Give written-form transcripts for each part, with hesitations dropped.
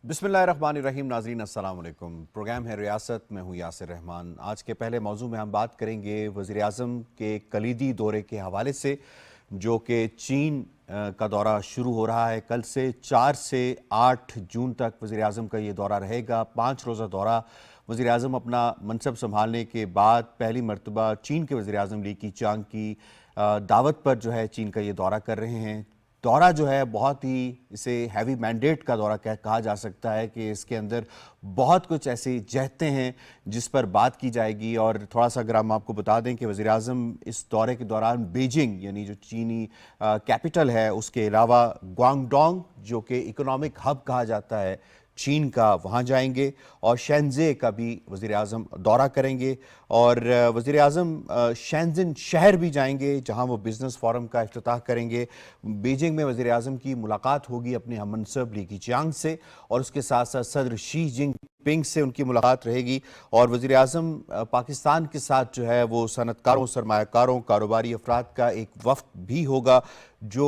बिस्मिल्लाहिर्रहमानिर्रहीम। नाज़रीन अस्सलाम वालेकुम। प्रोग्राम है रियासत, मैं हूँ यासिर रहमान। आज के पहले मौजू में हम बात करेंगे वज़ीर आज़म के कलीदी दौरे के हवाले से, जो कि चीन का दौरा शुरू हो रहा है। कल से 4 से 8 जून तक वज़ीर आज़म का ये दौरा रहेगा। 5 रोज़ा दौरा। वज़ीर आज़म अपना मनसब संभालने के बाद पहली मरतबा चीन के वज़ीर आज़म ली कीचांग की दावत पर जो है चीन का ये दौरा कर रहे हैं। दौरा जो है बहुत ही, इसे हैवी मैंडेट का दौरा कहा जा सकता है कि इसके अंदर बहुत कुछ ऐसी जहतें हैं जिस पर बात की जाएगी। और थोड़ा सा अगर हम आपको बता दें कि वज़ीर आज़म इस दौरे के दौरान बीजिंग यानी जो चीनी कैपिटल है, उसके अलावा ग्वांगडोंग जो कि इकोनॉमिक हब कहा जाता है चीन का, वहाँ जाएंगे और शैनजे का भी वज़ीर आज़म दौरा करेंगे। और वज़ीर आज़म शैनजिन शहर भी जाएंगे जहाँ वो बिज़नेस फोरम का इफ्तिताह करेंगे। बीजिंग में वज़ीर आज़म की मुलाकात होगी अपने हममनसब ली कीचांग से, और उसके साथ साथ सदर शी जिनपिंग से उनकी मुलाकात रहेगी। और वज़ीर आज़म पाकिस्तान के साथ जो है वो सनतकारों, सरमायाकारों, कारोबारी अफराद का एक वफ्द भी होगा। जो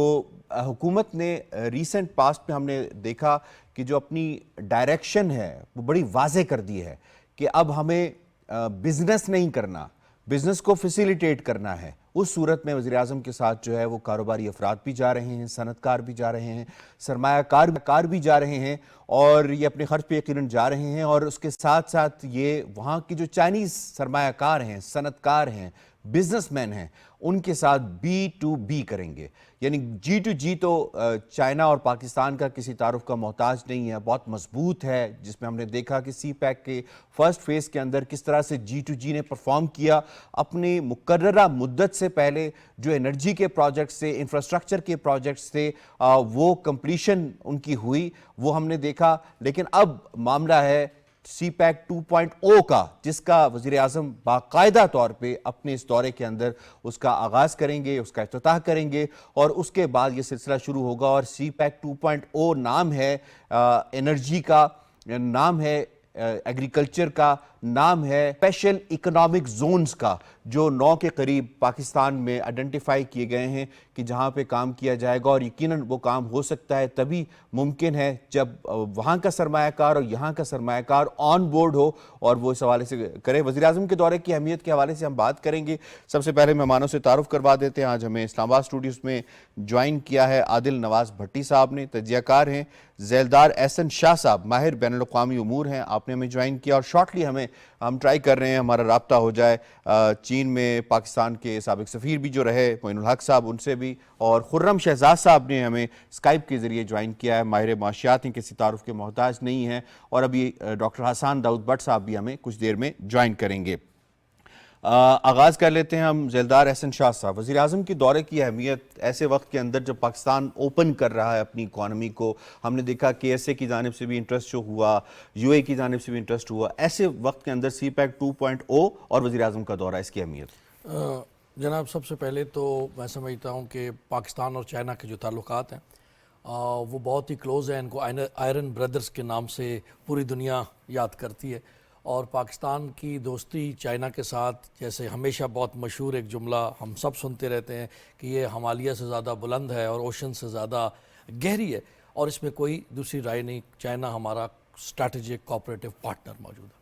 हुकूमत ने रिसेंट पास्ट में हमने देखा कि जो अपनी डायरेक्शन है वो बड़ी वाज़े कर दी है कि अब हमें बिजनेस नहीं करना, बिजनेस को फैसिलिटेट करना है। उस सूरत में वज़ीर आज़म के साथ जो है वो कारोबारी अफराद भी जा रहे हैं, सनतकार भी जा रहे हैं, सरमायाकार भी जा रहे हैं, और ये अपने खर्च पे यकीनन जा रहे हैं। और उसके साथ साथ ये वहाँ की जो चाइनीज़ सरमायाकार हैं, सनतकार हैं, बिजनेसमैन हैं, उनके साथ B2B करेंगे। यानी G2G तो चाइना और पाकिस्तान का किसी तारुफ का मोहताज नहीं है, बहुत मजबूत है। जिसमें हमने देखा कि CPEC के फर्स्ट फेज़ के अंदर किस तरह से G2G ने परफॉर्म किया। अपनी मुकर्ररा मुद्दत से पहले जो एनर्जी के प्रोजेक्ट्स थे, इंफ्रास्ट्रक्चर के प्रोजेक्ट्स थे, वो कंप्लीशन उनकी हुई, वो हमने देखा। लेकिन अब मामला है CPEC 2.0 का, जिसका वज़ीर आज़म बाकायदा तौर पे अपने इस दौरे के अंदर उसका आगाज़ करेंगे, उसका इफ्तिताह करेंगे, और उसके बाद ये सिलसिला शुरू होगा। और CPEC 2.0 नाम है एनर्जी का, नाम है एग्रीकल्चर का, नाम है स्पेशल इकोनॉमिक जोन्स का, जो 9 के करीब पाकिस्तान में आइडेंटिफाई किए गए हैं कि जहां पे काम किया जाएगा। और यकीनन वो काम हो सकता है तभी मुमकिन है जब वहां का सरमायाकार और यहाँ का सरमायाकार ऑन बोर्ड हो और वो इस हवाले से करे। वज़ीर आज़म के दौरे की अहमियत के हवाले से हम बात करेंगे। सबसे पहले मेहमानों से तारुफ करवा देते हैं। आज हमें इस्लामाबाद स्टूडियोज़ में ज्वाइन किया है आदिल नवाज भट्टी साहब ने, तजियाकार हैं। ज़ैलदार एहसन शाह साहब माहिर बैनुल-अक़वामी उमूर हैं, आपने हमें ज्वाइन किया। और शॉर्टली हम ट्राई कर रहे हैं हमारा राब्ता हो जाए चीन में पाकिस्तान के साबिक सफ़ीर भी जो रहे मोइनुल हक साहब, उनसे भी। और खुर्रम शहजाद साहब ने हमें स्काइप के ज़रिए ज्वाइन किया है, माहिर माशियात हैं, किसी तारुफ के मोहताज नहीं हैं। और अभी डॉक्टर हसन दाऊद भट्ट साहब भी हमें कुछ देर में ज्वाइन करेंगे। आगाज़ कर लेते हैं हम ज़ैलदार एहसन शाह साहब। वज़ीर आज़म के दौरे की अहमियत ऐसे वक्त के अंदर जब पाकिस्तान ओपन कर रहा है अपनी इकॉनमी को, हमने देखा KSA की जानिब से भी इंटरेस्ट शो हुआ, UAE की जानिब से भी इंटरेस्ट हुआ, ऐसे वक्त के अंदर CPEC 2.0 और वज़ीर आज़म का दौरा, इसकी अहमियत। जनाब, सबसे पहले तो मैं समझता हूँ कि पाकिस्तान और चाइना के जो ताल्लुकात हैं वो बहुत ही क्लोज़ हैं। इनको आयरन ब्रदर्स के नाम से पूरी दुनिया याद करती है। और पाकिस्तान की दोस्ती चाइना के साथ, जैसे हमेशा बहुत मशहूर एक जुमला हम सब सुनते रहते हैं कि ये हिमालय से ज़्यादा बुलंद है और ओशन से ज़्यादा गहरी है, और इसमें कोई दूसरी राय नहीं। चाइना हमारा स्ट्रैटेजिक कोऑपरेटिव पार्टनर मौजूद है।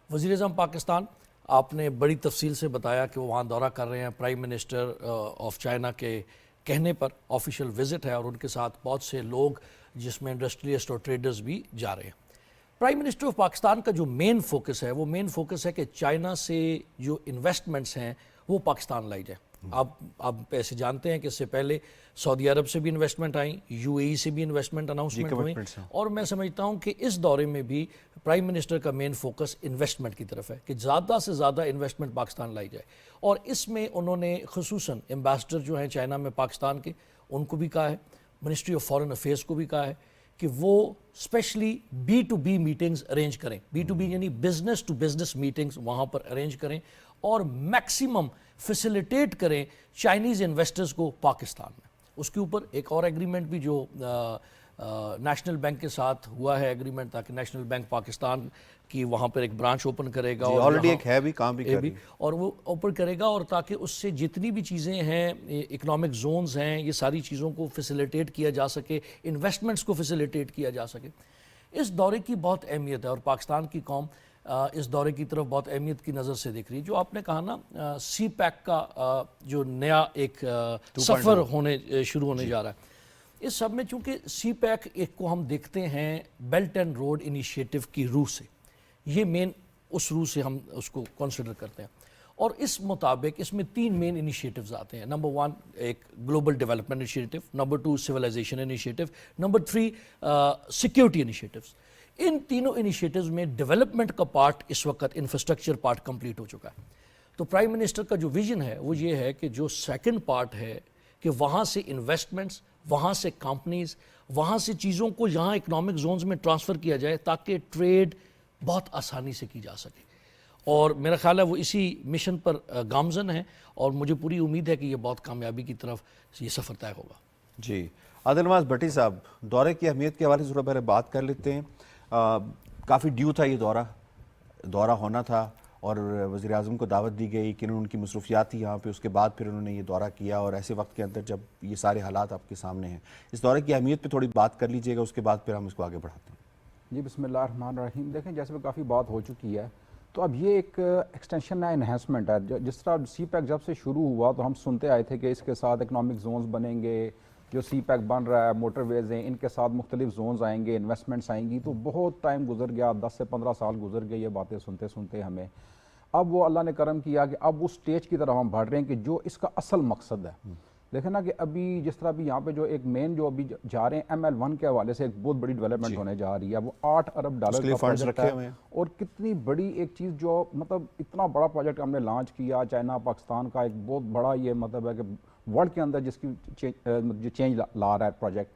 वज़ीर आज़म पाकिस्तान, आपने बड़ी तफसील से बताया कि वो वहाँ दौरा कर रहे हैं। प्राइम मिनिस्टर ऑफ चाइना के कहने पर ऑफिशियल विज़िट है और उनके साथ बहुत से लोग जिसमें इंडस्ट्रियलिस्ट और ट्रेडर्स भी जा रहे हैं। प्राइम मिनिस्टर ऑफ पाकिस्तान का जो मेन फोकस है वो मेन फोकस है कि चाइना से जो इन्वेस्टमेंट्स हैं वो पाकिस्तान लाई जाए। आप ऐसे जानते हैं कि इससे पहले सऊदी अरब से भी इन्वेस्टमेंट आई, UAE से भी इन्वेस्टमेंट अनाउंसमेंट हुई, और मैं समझता हूं कि इस दौरे में भी प्राइम मिनिस्टर का मेन फोकस इन्वेस्टमेंट की तरफ है कि ज़्यादा से ज़्यादा इन्वेस्टमेंट पाकिस्तान लाई जाए। और इसमें उन्होंने खुसूसन एम्बेसडर जो हैं चाइना में पाकिस्तान के, उनको भी कहा है, मिनिस्ट्री ऑफ फॉरेन अफेयर्स को भी कहा है कि वो स्पेशली B2B मीटिंग्स अरेंज करें। B2B यानी बिजनेस टू बिजनेस मीटिंग्स वहाँ पर अरेंज करें और मैक्सिमम फैसिलिटेट करें चाइनीज़ इन्वेस्टर्स को पाकिस्तान में। उसके ऊपर एक और एग्रीमेंट भी जो नेशनल बैंक के साथ हुआ है एग्रीमेंट, ताकि नेशनल बैंक पाकिस्तान की वहाँ पर एक ब्रांच ओपन करेगा, और ऑलरेडी एक है भी, काम भी कर रही, और वो ओपन करेगा, और ताकि उससे जितनी भी चीज़ें हैं, इकोनॉमिक जोन्स हैं, ये सारी चीज़ों को फैसिलिटेट किया जा सके, इन्वेस्टमेंट्स को फैसिलिटेट किया जा सके। इस दौरे की बहुत अहमियत है और पाकिस्तान की कौम इस दौरे की तरफ बहुत अहमियत की नज़र से देख रही है। जो आपने कहा ना सी पैक का जो नया एक सफ़र होने शुरू होने जा रहा है, इस सब में चूंकि सी पैक एक को हम देखते हैं बेल्ट एंड रोड इनिशिएटिव की रूह से, ये मेन उस रूह से हम उसको कंसिडर करते हैं। और इस मुताबिक इसमें 3 मेन इनिशिएटिव्स आते हैं। नंबर 1 एक global development initiative, number 2 civilization initiative, number 3 security initiatives. इन तीनों इनिशिएटिव्स में डेवलपमेंट का पार्ट इस वक्त इंफ्रास्ट्रक्चर पार्ट कंप्लीट हो चुका है। तो प्राइम मिनिस्टर का जो विजन है वो ये है कि जो सेकंड पार्ट है कि वहाँ से इन्वेस्टमेंट्स, वहाँ से कंपनीज, वहाँ से चीज़ों को यहाँ इकोनॉमिक जोन्स में ट्रांसफ़र किया जाए ताकि ट्रेड बहुत आसानी से की जा सके। और मेरा ख्याल है वो इसी मिशन पर गामजन है और मुझे पूरी उम्मीद है कि ये बहुत कामयाबी की तरफ ये सफ़र तय होगा। जी, आदिल नवाज भट्टी साहब, दौरे की अहमियत के हवाले से थोड़ा पहले बात कर लेते हैं। काफ़ी ड्यू था ये दौरा होना था और वज़ीर आज़म को दावत दी गई कि उनकी मसरूफियात थी यहाँ पे, उसके बाद फिर उन्होंने ये दौरा किया और ऐसे वक्त के अंदर जब ये सारे हालात आपके सामने हैं, इस दौरे की अहमियत पे थोड़ी बात कर लीजिएगा, उसके बाद फिर हम इसको आगे बढ़ाते हैं। जी, बिस्मिल्लाहिर्रहमानिर्रहीम। देखें, जैसे भी काफ़ी बात हो चुकी है, तो अब ये एक एक्सटेंशन है, इन्हेंसमेंट है। जिस तरह सी पैक जब से शुरू हुआ तो हम सुनते आए थे कि इसके साथ इकनॉमिक जोन्स बनेंगे, जो सी पैक बन रहा है, मोटरवेज हैं, इनके साथ मुख्तलिफ जोन्स आएंगे, इन्वेस्टमेंट्स आएंगी। तो बहुत टाइम गुजर गया, 10 से 15 साल गुजर गए ये बातें सुनते सुनते हमें। अब वो अल्लाह ने करम किया कि अब उस स्टेज की तरफ हम बढ़ रहे हैं कि जो इसका असल मकसद है। देखें ना कि अभी जिस तरह अभी यहाँ पे जो एक मेन जो अभी जा रहे हैं ML1 के हवाले से एक बहुत बड़ी डेवलपमेंट होने जा रही है, वो $8 अरब का प्रोजेक्ट है। और कितनी बड़ी एक चीज़ जो मतलब इतना बड़ा प्रोजेक्ट हमने लॉन्च किया, चाइना पाकिस्तान का एक बहुत बड़ा ये मतलब है कि वर्ल्ड के अंदर जिसकी जो चेंज ला रहा है प्रोजेक्ट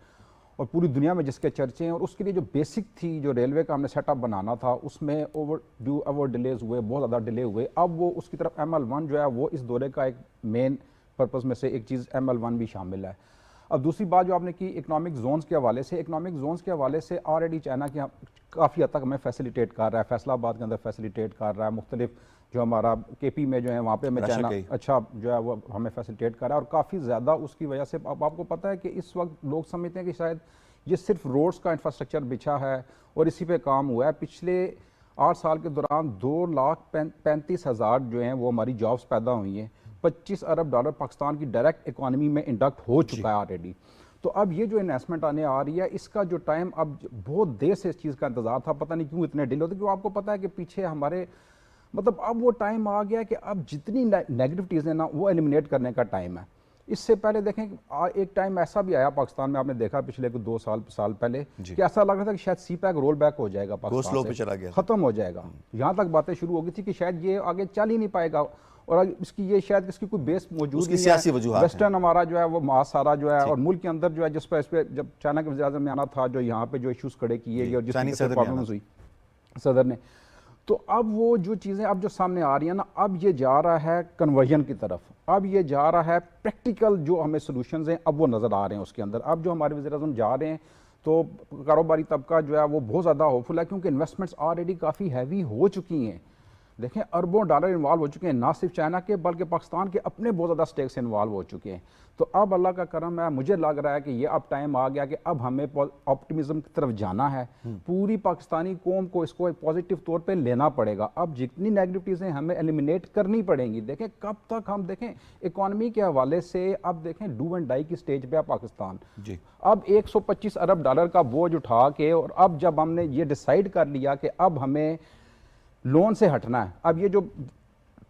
और पूरी दुनिया में जिसके चर्चे हैं। और उसके लिए जो बेसिक थी, जो रेलवे का हमने सेटअप बनाना था, उसमें ओवर डिलेज हुए, बहुत ज़्यादा डिले हुए। अब वो उसकी तरफ ML1 जो है वो इस दौरे का एक मेन पर्पस में से एक चीज़ ML1 भी शामिल है। अब दूसरी बात जो आपने की इकोनॉमिक जोन्स के हवाले से, इकोनॉमिक जोन्स के हवाले से ऑलरेडी चाइना की काफ़ी हद तक हमें फैसिलिटेट कर रहा है, फैसलाबाद के अंदर फैसिलिटेट कर रहा है, मुख्तलिफ जो हमारा KP में जो है वहाँ पे हमें चाइना अच्छा जो है वो हमें फैसिलिटेट कर रहा है। और काफ़ी ज़्यादा उसकी वजह से अब आपको पता है कि इस वक्त लोग समझते हैं कि शायद ये सिर्फ रोड्स का इंफ्रास्ट्रक्चर बिछा है और इसी पे काम हुआ है। पिछले 8 साल के दौरान 2,35,000 जो हैं वो हमारी जॉब्स पैदा हुई हैं। $25 अरब पाकिस्तान की डायरेक्ट इकोनॉमी में इंडक्ट हो चुका है ऑलरेडी। तो अब ये जो इन्वेस्टमेंट आने आ रही है, इसका जो टाइम अब बहुत देर से इस चीज़ का इंतजार था, पता नहीं क्यों इतने डिले होते, क्योंकि आपको पता है कि पीछे हमारे मतलब अब वो टाइम आ गया कि अब जितनी नेगेटिव चीज़ें ना वो एलिमिनेट करने का टाइम है। इससे पहले देखें एक टाइम ऐसा भी आया पाकिस्तान में, आपने देखा पिछले 2 साल पहले कि ऐसा लग रहा था कि शायद सी पैक रोल बैक हो जाएगा, पाकिस्तान से चला गया, खत्म हो जाएगा। यहाँ तक बातें शुरू हो गई थी कि शायद ये आगे चल ही नहीं पाएगा और इसकी ये शायद इसकी कोई बेस मौजूद नहीं है। वेस्टर्न हमारा जो है वो मास सारा जो है और मुल्क के अंदर जो है जिस पर इस पर जब चाइना के वज़ीर आज़म ने आना था, जो यहाँ पे जो इश्यूज खड़े किए गए और जिस प्रॉब्लम्स हुई सदर ने, तो अब वो जो चीज़ें अब जो सामने आ रही हैं ना, अब ये जा रहा है कन्वर्जन की तरफ, अब ये जा रहा है प्रैक्टिकल जो हमें सॉल्यूशंस हैं अब वो नज़र आ रहे हैं उसके अंदर। अब जो हमारे वज़ीर आज़म जा रहे हैं तो कारोबारी तबका जो है वो बहुत ज़्यादा होपफुल है, क्योंकि इन्वेस्टमेंट्स ऑलरेडी काफ़ी हैवी हो चुकी हैं। देखें अरबों डॉलर इन्वॉल्व हो चुके हैं, ना सिर्फ चाइना के बल्कि पाकिस्तान के अपने बहुत ज़्यादा स्टेक्स इन्वॉल्व हो चुके हैं। तो अब अल्लाह का करम है, मुझे लग रहा है कि ये अब टाइम आ गया कि अब हमें ऑप्टिमिज्म की तरफ जाना है। पूरी पाकिस्तानी कौम को इसको एक पॉजिटिव तौर पे लेना पड़ेगा। अब जितनी नेगेटिव चीज़ें हमें एलिमिनेट करनी पड़ेंगी। देखें कब तक हम देखें इकॉनमी के हवाले से, अब देखें डू एंड डाई की स्टेज पे है पाकिस्तान जी। अब $125 अरब का बोझ उठा के और अब जब हमने ये डिसाइड कर लिया कि अब हमें लोन से हटना है, अब ये जो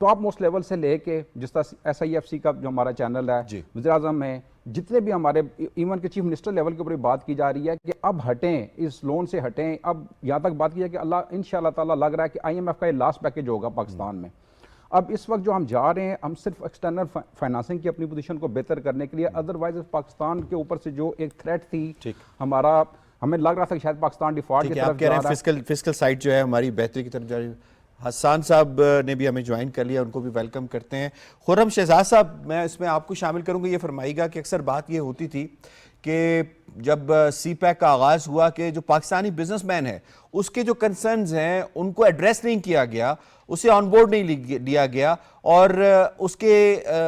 टॉप मोस्ट लेवल से लेके जिस तरह SIFC का जो हमारा चैनल है, वज़ीर आज़म है, जितने भी हमारे इवन के चीफ मिनिस्टर लेवल के ऊपर बात की जा रही है कि अब हटें, इस लोन से हटें। अब यहाँ तक बात की है कि अल्लाह इंशाअल्लाह ताला लग रहा है कि IMF का ये लास्ट पैकेज होगा पाकिस्तान में। अब इस वक्त जो हम जा रहे हैं, हम सिर्फ एक्सटर्नल फाइनेंसिंग की अपनी पोजीशन को बेहतर करने के लिए, अदरवाइज पाकिस्तान के ऊपर से जो एक थ्रेट थी हमारा, हमें लग रहा था कि शायद पाकिस्तान डिफॉल्ट की तरफ जा रहा है, फिस्कल साइड जो है हमारी बेहतरी की तरफ जा रही है। हसन साहब ने भी हमें ज्वाइन कर लिया, उनको भी वेलकम करते हैं। खुर्रम शहजाद साहब, मैं इसमें आपको शामिल करूंगा, ये फरमाइएगा कि अक्सर बात ये होती थी कि जब सी पैक का आगाज़ हुआ कि जो पाकिस्तानी बिजनेसमैन है उसके जो कंसर्न्स हैं उनको एड्रेस नहीं किया गया, उसे ऑन बोर्ड नहीं लिया गया और उसके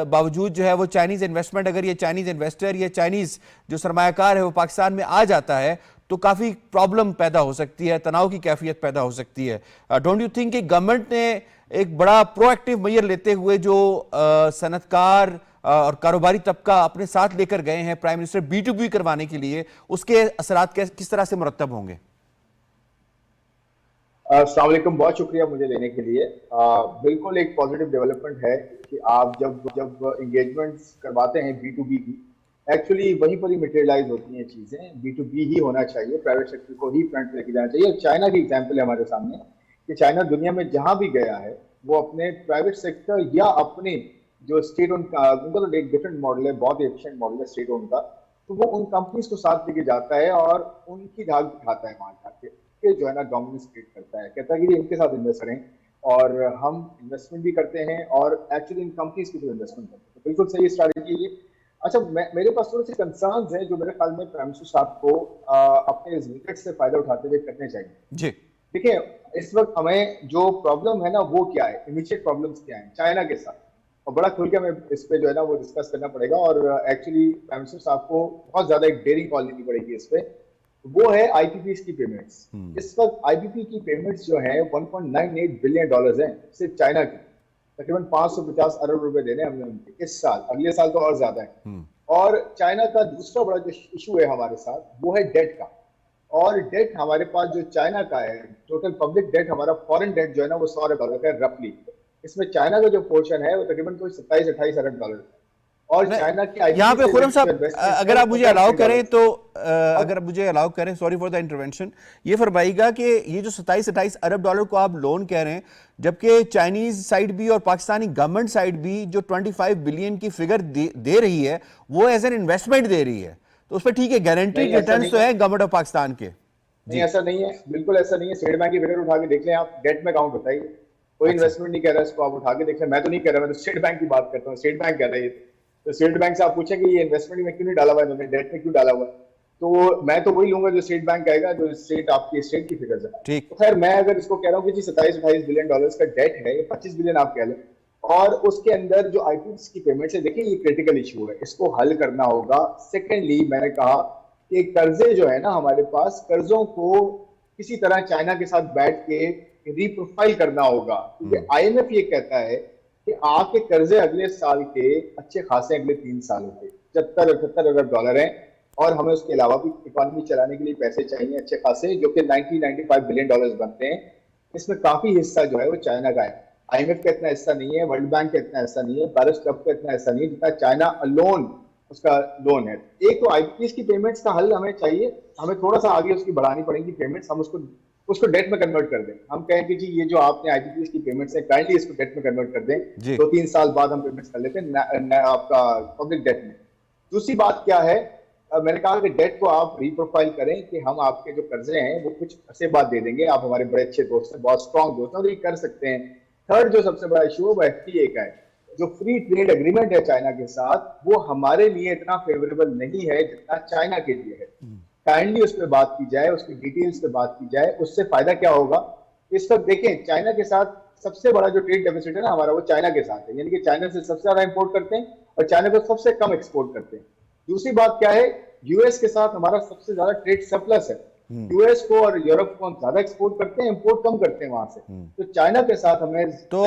बावजूद जो है वो चाइनीज़ इन्वेस्टमेंट, अगर ये चाइनीज़ इन्वेस्टर या चाइनीज़ जो सरमायाकार है वो पाकिस्तान में आ जाता है तो काफी प्रॉब्लम पैदा हो सकती है, तनाव की कैफियत पैदा हो सकती है। डोंट यू थिंक कि गवर्नमेंट ने एक बड़ा प्रोएक्टिव मेजर लेते हुए जो सनतकार और कारोबारी तबका अपने साथ लेकर गए हैं प्राइम मिनिस्टर B2B करवाने के लिए, उसके असरात किस तरह से मुरत्तब होंगे? अस्सलाम वालेकुम, बहुत शुक्रिया मुझे लेने के लिए। बिल्कुल एक पॉजिटिव डेवलपमेंट है कि आप जब एंगेजमेंट्स करवाते हैं B2B की, एक्चुअली वहीं पर ही मटेरियलाइज होती हैं चीज़ें। B2B ही होना चाहिए, प्राइवेट सेक्टर को ही फ्रंट लेके जाना चाहिए। चाइना की एग्जांपल है हमारे सामने कि चाइना दुनिया में जहां भी गया है वो अपने प्राइवेट सेक्टर या अपने जो स्टेट उनका तो एक डिफरेंट मॉडल है, बहुत ही एफिशिएंट मॉडल है स्टेट ओन का, तो वो उन कंपनीज को साथ लेके जाता है और उनकी झाग दिखाता है वहां जाके, जो है ना डोमिनेंस क्रिएट करता है, कहता है कि इनके साथ इन्वेस्ट करें और हम इन्वेस्टमेंट भी करते हैं और एक्चुअली इन कंपनीज की भी इन्वेस्टमेंट करते हैं। तो बिल्कुल सही स्ट्रैटेजी है ये। अच्छा, मेरे पास थोड़े से कंसर्न्स हैं जो मेरे ख्याल में प्राइम मिनिस्टर साहब को अपने इस विकेट से फायदा उठाते हुए करने चाहिए। जी देखिए, इस वक्त हमें जो प्रॉब्लम है ना वो क्या है, इमीडिएट प्रॉब्लम्स क्या है चाइना के साथ, और बड़ा खुल के हमें इस पे जो है ना वो डिस्कस करना पड़ेगा। और एक्चुअली प्राइम मिनिस्टर साहब को बहुत ज्यादा एक डेयरिंग कॉल लेनी पड़ेगी इस पे। वो है आईपीपीएस की पेमेंट्स। इस वक्त आईपीपी की पेमेंट्स जो है 1.98 बिलियन डॉलर्स हैं सिर्फ चाइना की। तकरीबन 550 अरब रुपए देने हमने उनके इस साल, अगले साल तो और ज्यादा है। और चाइना का दूसरा बड़ा जो इशू है हमारे साथ वो है डेट का। और डेट हमारे पास जो चाइना का है, टोटल पब्लिक डेट हमारा, फॉरेन डेट जो है ना वो 100 अरब डॉलर का है रफली। इसमें चाइना का जो पोर्शन है वो तकरीबन कोई 27-28 अरब डॉलर है। और चाइना की यहाँ पे खुर्रम साहब, अगर आप मुझे अलाउ करें तो अगर मुझे अलाउ करें, सॉरी फॉर द इंटरवेंशन, ये फरमाइएगा कि ये जो 27-28 अरब डॉलर को आप लोन कह रहे हैं, जबकि चाइनीज साइड भी और पाकिस्तानी गवर्नमेंट साइड भी जो 25 बिलियन की फिगर दे रही है वो एज एन इन्वेस्टमेंट दे रही है, तो उस पर ठीक है गारंटीड रिटर्न्स तो है गवर्नमेंट ऑफ पाकिस्तान के। नहीं, ऐसा नहीं है, बिल्कुल ऐसा नहीं है। स्टेट बैंक की फिगर उठा के देख लें आप, डेट में काउंट होता है, कोई इन्वेस्टमेंट नहीं कह रहा है, इसको आप उठा के देख लें। मैं तो नहीं कह रहा, मैं तो स्टेट बैंक की बात करता हूँ, स्टेट बैंक कह रहा है। तो स्टेट बैंक से आप पूछें कि ये इन्वेस्टमेंट में क्यों नहीं डाला हुआ है, इन्होंने डेट में क्यों डाला हुआ है, तो मैं तो वही लूंगा जो स्टेट बैंक कहेगा, जो स्टेट आपकी स्टेट की फिगर्स है। ठीक, तो खैर मैं अगर इसको कह रहा हूँ कि 27-28 बिलियन डॉलर्स का डेट है, ये 25 बिलियन आप कह लें, और उसके अंदर जो आईपीपीएस की पेमेंट्स है, देखिए ये क्रिटिकल इशू है, इसको हल करना होगा। सेकेंडली मैंने कहा कि कर्जे जो है ना हमारे पास, कर्जों को किसी तरह चाइना के साथ बैठ के रीप्रोफाइल करना होगा, क्योंकि आईएमएफ ये कहता है कि आपके कर्जे अगले साल के अच्छे खासे अगले 3 सालों के 77-78 अरब डॉलर हैं, और हमें उसके अलावा भी इकोनॉमी चलाने के लिए पैसे चाहिए अच्छे खासे, जो कि 90-95 बिलियन डॉलर्स बनते हैं। इसमें काफी हिस्सा जो है वो चाइना का है। आईएमएफ का इतना हिस्सा नहीं है, वर्ल्ड बैंक का इतना हिस्सा नहीं है, पेरिस क्लब का इतना हिस्सा नहीं है जितना चाइना अलोन उसका लोन है। एक तो आईपीपीएस की पेमेंट्स का हल हमें चाहिए, हमें थोड़ा सा आगे उसकी बढ़ानी पड़ेगी पेमेंट्स, हम उसको डेट में कन्वर्ट कर दें। हम कहें कि जी ये जो आपने आईपीपीएस की पेमेंट्स है काइंडली इसको डेट में कन्वर्ट कर दें, 2-3 साल बाद हम पेमेंट्स कर लेते हैं आपका पब्लिक डेट में। दूसरी बात क्या है, मैंने कहा कि डेट को आप रीप्रोफाइल करें कि हम आपके जो कर्जे हैं वो कुछ अरसे बाद दे देंगे, आप हमारे बड़े अच्छे दोस्त हैं, बहुत स्ट्रॉन्ग दोस्त हैं, और ये कर सकते हैं। थर्ड जो सबसे बड़ा इशू है वो एफटीए का है। जो फ्री ट्रेड एग्रीमेंट है चाइना के साथ, वो हमारे लिए इतना फेवरेबल नहीं है जितना चाइना के लिए है। काइंडली उस पर बात की जाए, उसकी डिटेल्स पे बात की जाए, उससे फायदा क्या होगा। इस वक्त देखें चाइना के साथ सबसे बड़ा जो ट्रेड डेफिसिट है ना हमारा, वो चाइना के साथ है, यानी कि चाइना से सबसे ज्यादा इंपोर्ट करते हैं और चाइना को सबसे कम एक्सपोर्ट करते हैं। दूसरी बात क्या है, यूएस के साथ हमारा सबसे ज्यादा ट्रेड सरप्लस है। यूएस को और यूरोप को हम ज्यादा एक्सपोर्ट करते हैं, इंपोर्ट कम करते हैं वहां से। तो चाइना के साथ हमें तो